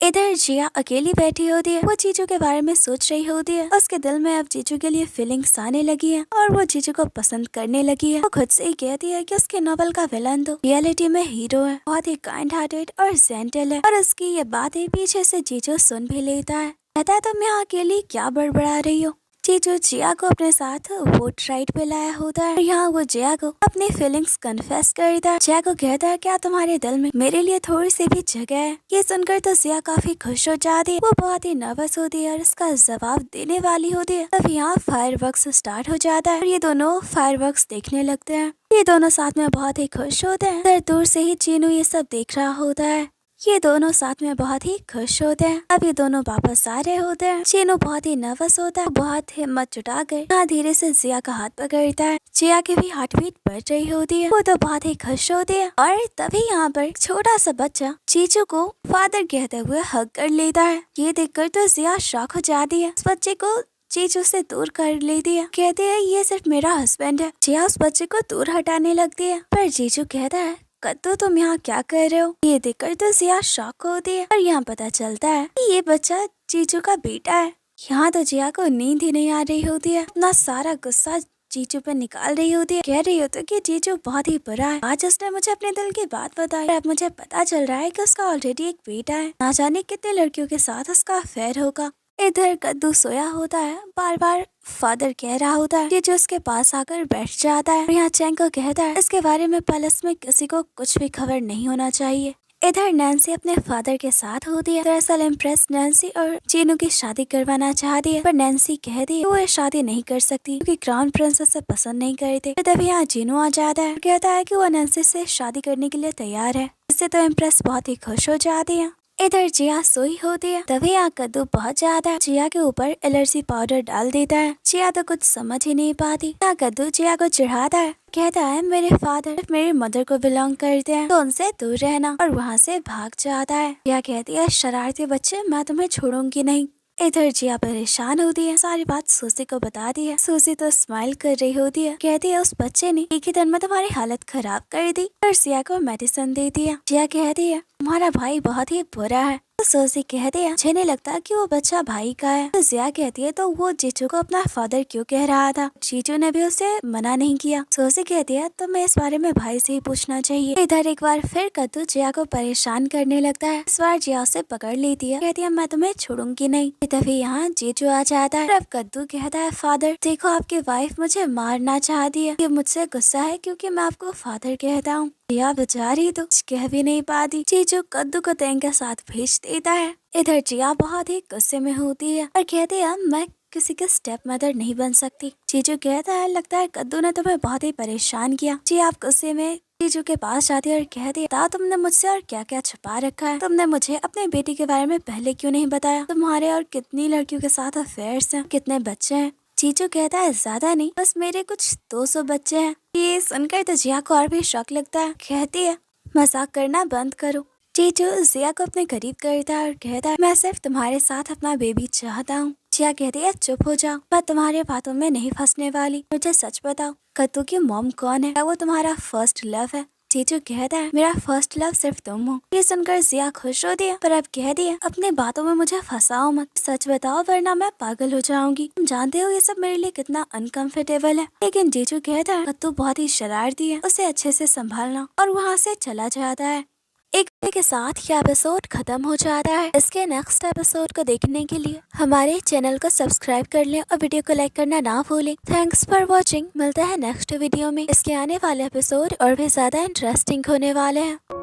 इधर जिया अकेली बैठी होती है। वो जीजू के बारे में सोच रही होती है। उसके दिल में अब जीजू के लिए फीलिंग्स आने लगी है और वो जीजू को पसंद करने लगी है। वो खुद से ही कहती है कि उसके नॉवल का विलन तो रियलिटी में हीरो है, बहुत ही काइंड हार्टेड और जेंटल है। और उसकी ये बातें पीछे से जीजू सुन भी लेता है। कहता है तुम यहाँ अकेली क्या बड़बड़ा रही हो? जीजू जिया को अपने साथ वोट राइड पे लाया होता है और यहाँ वो जिया को अपनी फीलिंग्स कन्फेस करता है। जिया को कहता है क्या तुम्हारे दिल में मेरे लिए थोड़ी सी भी जगह है? ये सुनकर तो जिया काफी खुश हो जाती है। वो बहुत ही नर्वस होती है और इसका जवाब देने वाली होती है। तब यहाँ फायरवर्क्स स्टार्ट हो जाता है और ये दोनों फायरवर्क्स देखने लगते हैं। ये दोनों साथ में बहुत ही खुश होते हैं। दूर से ही चीनू ये सब देख रहा होता है। ये दोनों साथ में बहुत ही खुश होते हैं। अब ये दोनों वापस आ रहे होते हैं। चीनू बहुत ही नर्वस होता है, बहुत हिम्मत जुटाकर यहाँ धीरे से जिया का हाथ पकड़ता है। जिया की भी हार्ट बीट बढ़ रही होती है। वो तो बहुत ही खुश होती है और तभी यहाँ पर एक छोटा सा बच्चा जीजू को फादर कहते हुए हग कर लेता है। ये देखकर तो जिया शॉक हो जाती है। उस बच्चे को जीजू से दूर कर लेती है। कहती है ये सिर्फ मेरा हस्बैंड है। जिया उस बच्चे को दूर हटाने लगती है पर जीजू कहता है कद्दू तुम यहाँ क्या कर रहे हो? ये देखकर तो जिया शॉक होती है और यहाँ पता चलता है कि ये बच्चा जीजू का बेटा है। यहाँ तो जिया को नींद ही नहीं आ रही होती है। अपना सारा गुस्सा जीजू पे निकाल रही होती है। कह रही होती है कि जीजू बहुत ही बुरा है, आज उसने मुझे अपने दिल की बात बताई। अब मुझे पता चल रहा है कि उसका ऑलरेडी एक बेटा है, ना जाने कितने लड़कियों के साथ उसका अफेयर होगा। इधर कद्दू सोया होता है, बार बार फादर कह रहा होता है। जीजू उसके पास आकर बैठ जाता है और यहाँ चैंग को कहता है इसके बारे में पैलेस में किसी को कुछ भी खबर नहीं होना चाहिए। इधर नैन्सी अपने फादर के साथ होती है। दरअसल इम्प्रेस नैन्सी और जीनू की शादी करवाना चाहती है, पर नैन्सी कहती है वो ये शादी नहीं कर सकती क्योंकि क्राउन प्रिंसेस से पसंद नहीं करते। तभी यहाँ जीनू आ जाता है, कहता है कि वो नैन्सी से शादी करने के लिए तैयार है। इससे तो इम्प्रेस बहुत ही खुश हो जाती है। इधर जिया सोई होती है, तभी यहाँ कद्दू पहुँच जाता है। जिया के ऊपर एलर्जी पाउडर डाल देता है। जिया तो कुछ समझ ही नहीं पाती। यहाँ कद्दू जिया को चिढ़ाता है, कहता है मेरे फादर मेरी मदर को बिलोंग करते हैं तो उनसे दूर रहना, और वहाँ से भाग जाता है। जिया कहती है शरारती बच्चे, मैं तुम्हें छोड़ूंगी नहीं। इधर जिया परेशान होती है, सारी बात सूसी को बताती है। सूसी तो स्माइल कर रही होती है, कहती है उस बच्चे ने एक ही दिन में तुम्हारी हालत खराब कर दी, और जिया को मेडिसिन देती है। जिया कहती है तुम्हारा भाई बहुत ही बुरा है। तो सूसी कहती है मुझे नहीं लगता कि वो बच्चा भाई का है। तो जिया कहती है तो वो जीजू को अपना फादर क्यों कह रहा था, जीजू ने भी उसे मना नहीं किया। सूसी कहती है तो मैं इस बारे में भाई से ही पूछना चाहिए। इधर एक बार फिर कद्दू जिया को परेशान करने लगता है। इस बार जिया उसे पकड़ लेती है, कहती है मैं तुम्हें छोड़ूंगी नहीं। तभी यहाँ जीजू आ जाता है। अब कद्दू कहता है फादर देखो आपकी वाइफ मुझे मारना चाहती है, ये मुझसे गुस्सा है क्योंकि मैं आपको फादर कहता हूँ। जिया बेचारी तो कुछ कह भी नहीं पाती। जीजू कद्दू को टैंक के साथ भेज देता है। इधर जिया बहुत ही गुस्से में होती है और कहती है मैं किसी के स्टेप मदर नहीं बन सकती। जीजू कहता है लगता है कद्दू ने तुम्हें बहुत ही परेशान किया। जिया आप गुस्से में जीजू के पास जाती है और कहती है तुमने मुझसे और क्या क्या छुपा रखा है, तुमने मुझे अपने बेटी के बारे में पहले क्यों नहीं बताया, तुम्हारे और कितनी लड़कियों के साथ अफेयर्स हैं, कितने बच्चे हैं। जीजू कहता है ज्यादा नहीं, बस मेरे कुछ 200 बच्चे हैं। ये सुनकर तो जिया को और भी शौक लगता है, कहती है मजाक करना बंद करो। जीजू जिया को अपने करीब करता है और कहता है मैं सिर्फ तुम्हारे साथ अपना बेबी चाहता हूँ। जिया कहती है चुप हो जाओ, मैं तुम्हारे बातों में नहीं फंसने वाली, मुझे सच बताओ कद्दू की मॉम कौन है, क्या वो तुम्हारा फर्स्ट लव है। जीजू कहता है मेरा फर्स्ट लव सिर्फ तुम हो। ये सुनकर जिया खुश होती है, पर अब कहती है अपने बातों में मुझे फंसाओ मत, सच बताओ वरना मैं पागल हो जाऊंगी। तुम जानते हो ये सब मेरे लिए कितना अनकंफर्टेबल है। लेकिन जीजू कहता है कद्दू बहुत ही शरारती है, उसे अच्छे से संभालना, और वहाँ से चला जाता है। एक के साथ ये एपिसोड खत्म हो जाता है। इसके नेक्स्ट एपिसोड को देखने के लिए हमारे चैनल को सब्सक्राइब कर लें और वीडियो को लाइक करना ना भूलें। Thanks for watching. मिलता है नेक्स्ट वीडियो में। इसके आने वाले एपिसोड और भी ज्यादा इंटरेस्टिंग होने वाले हैं।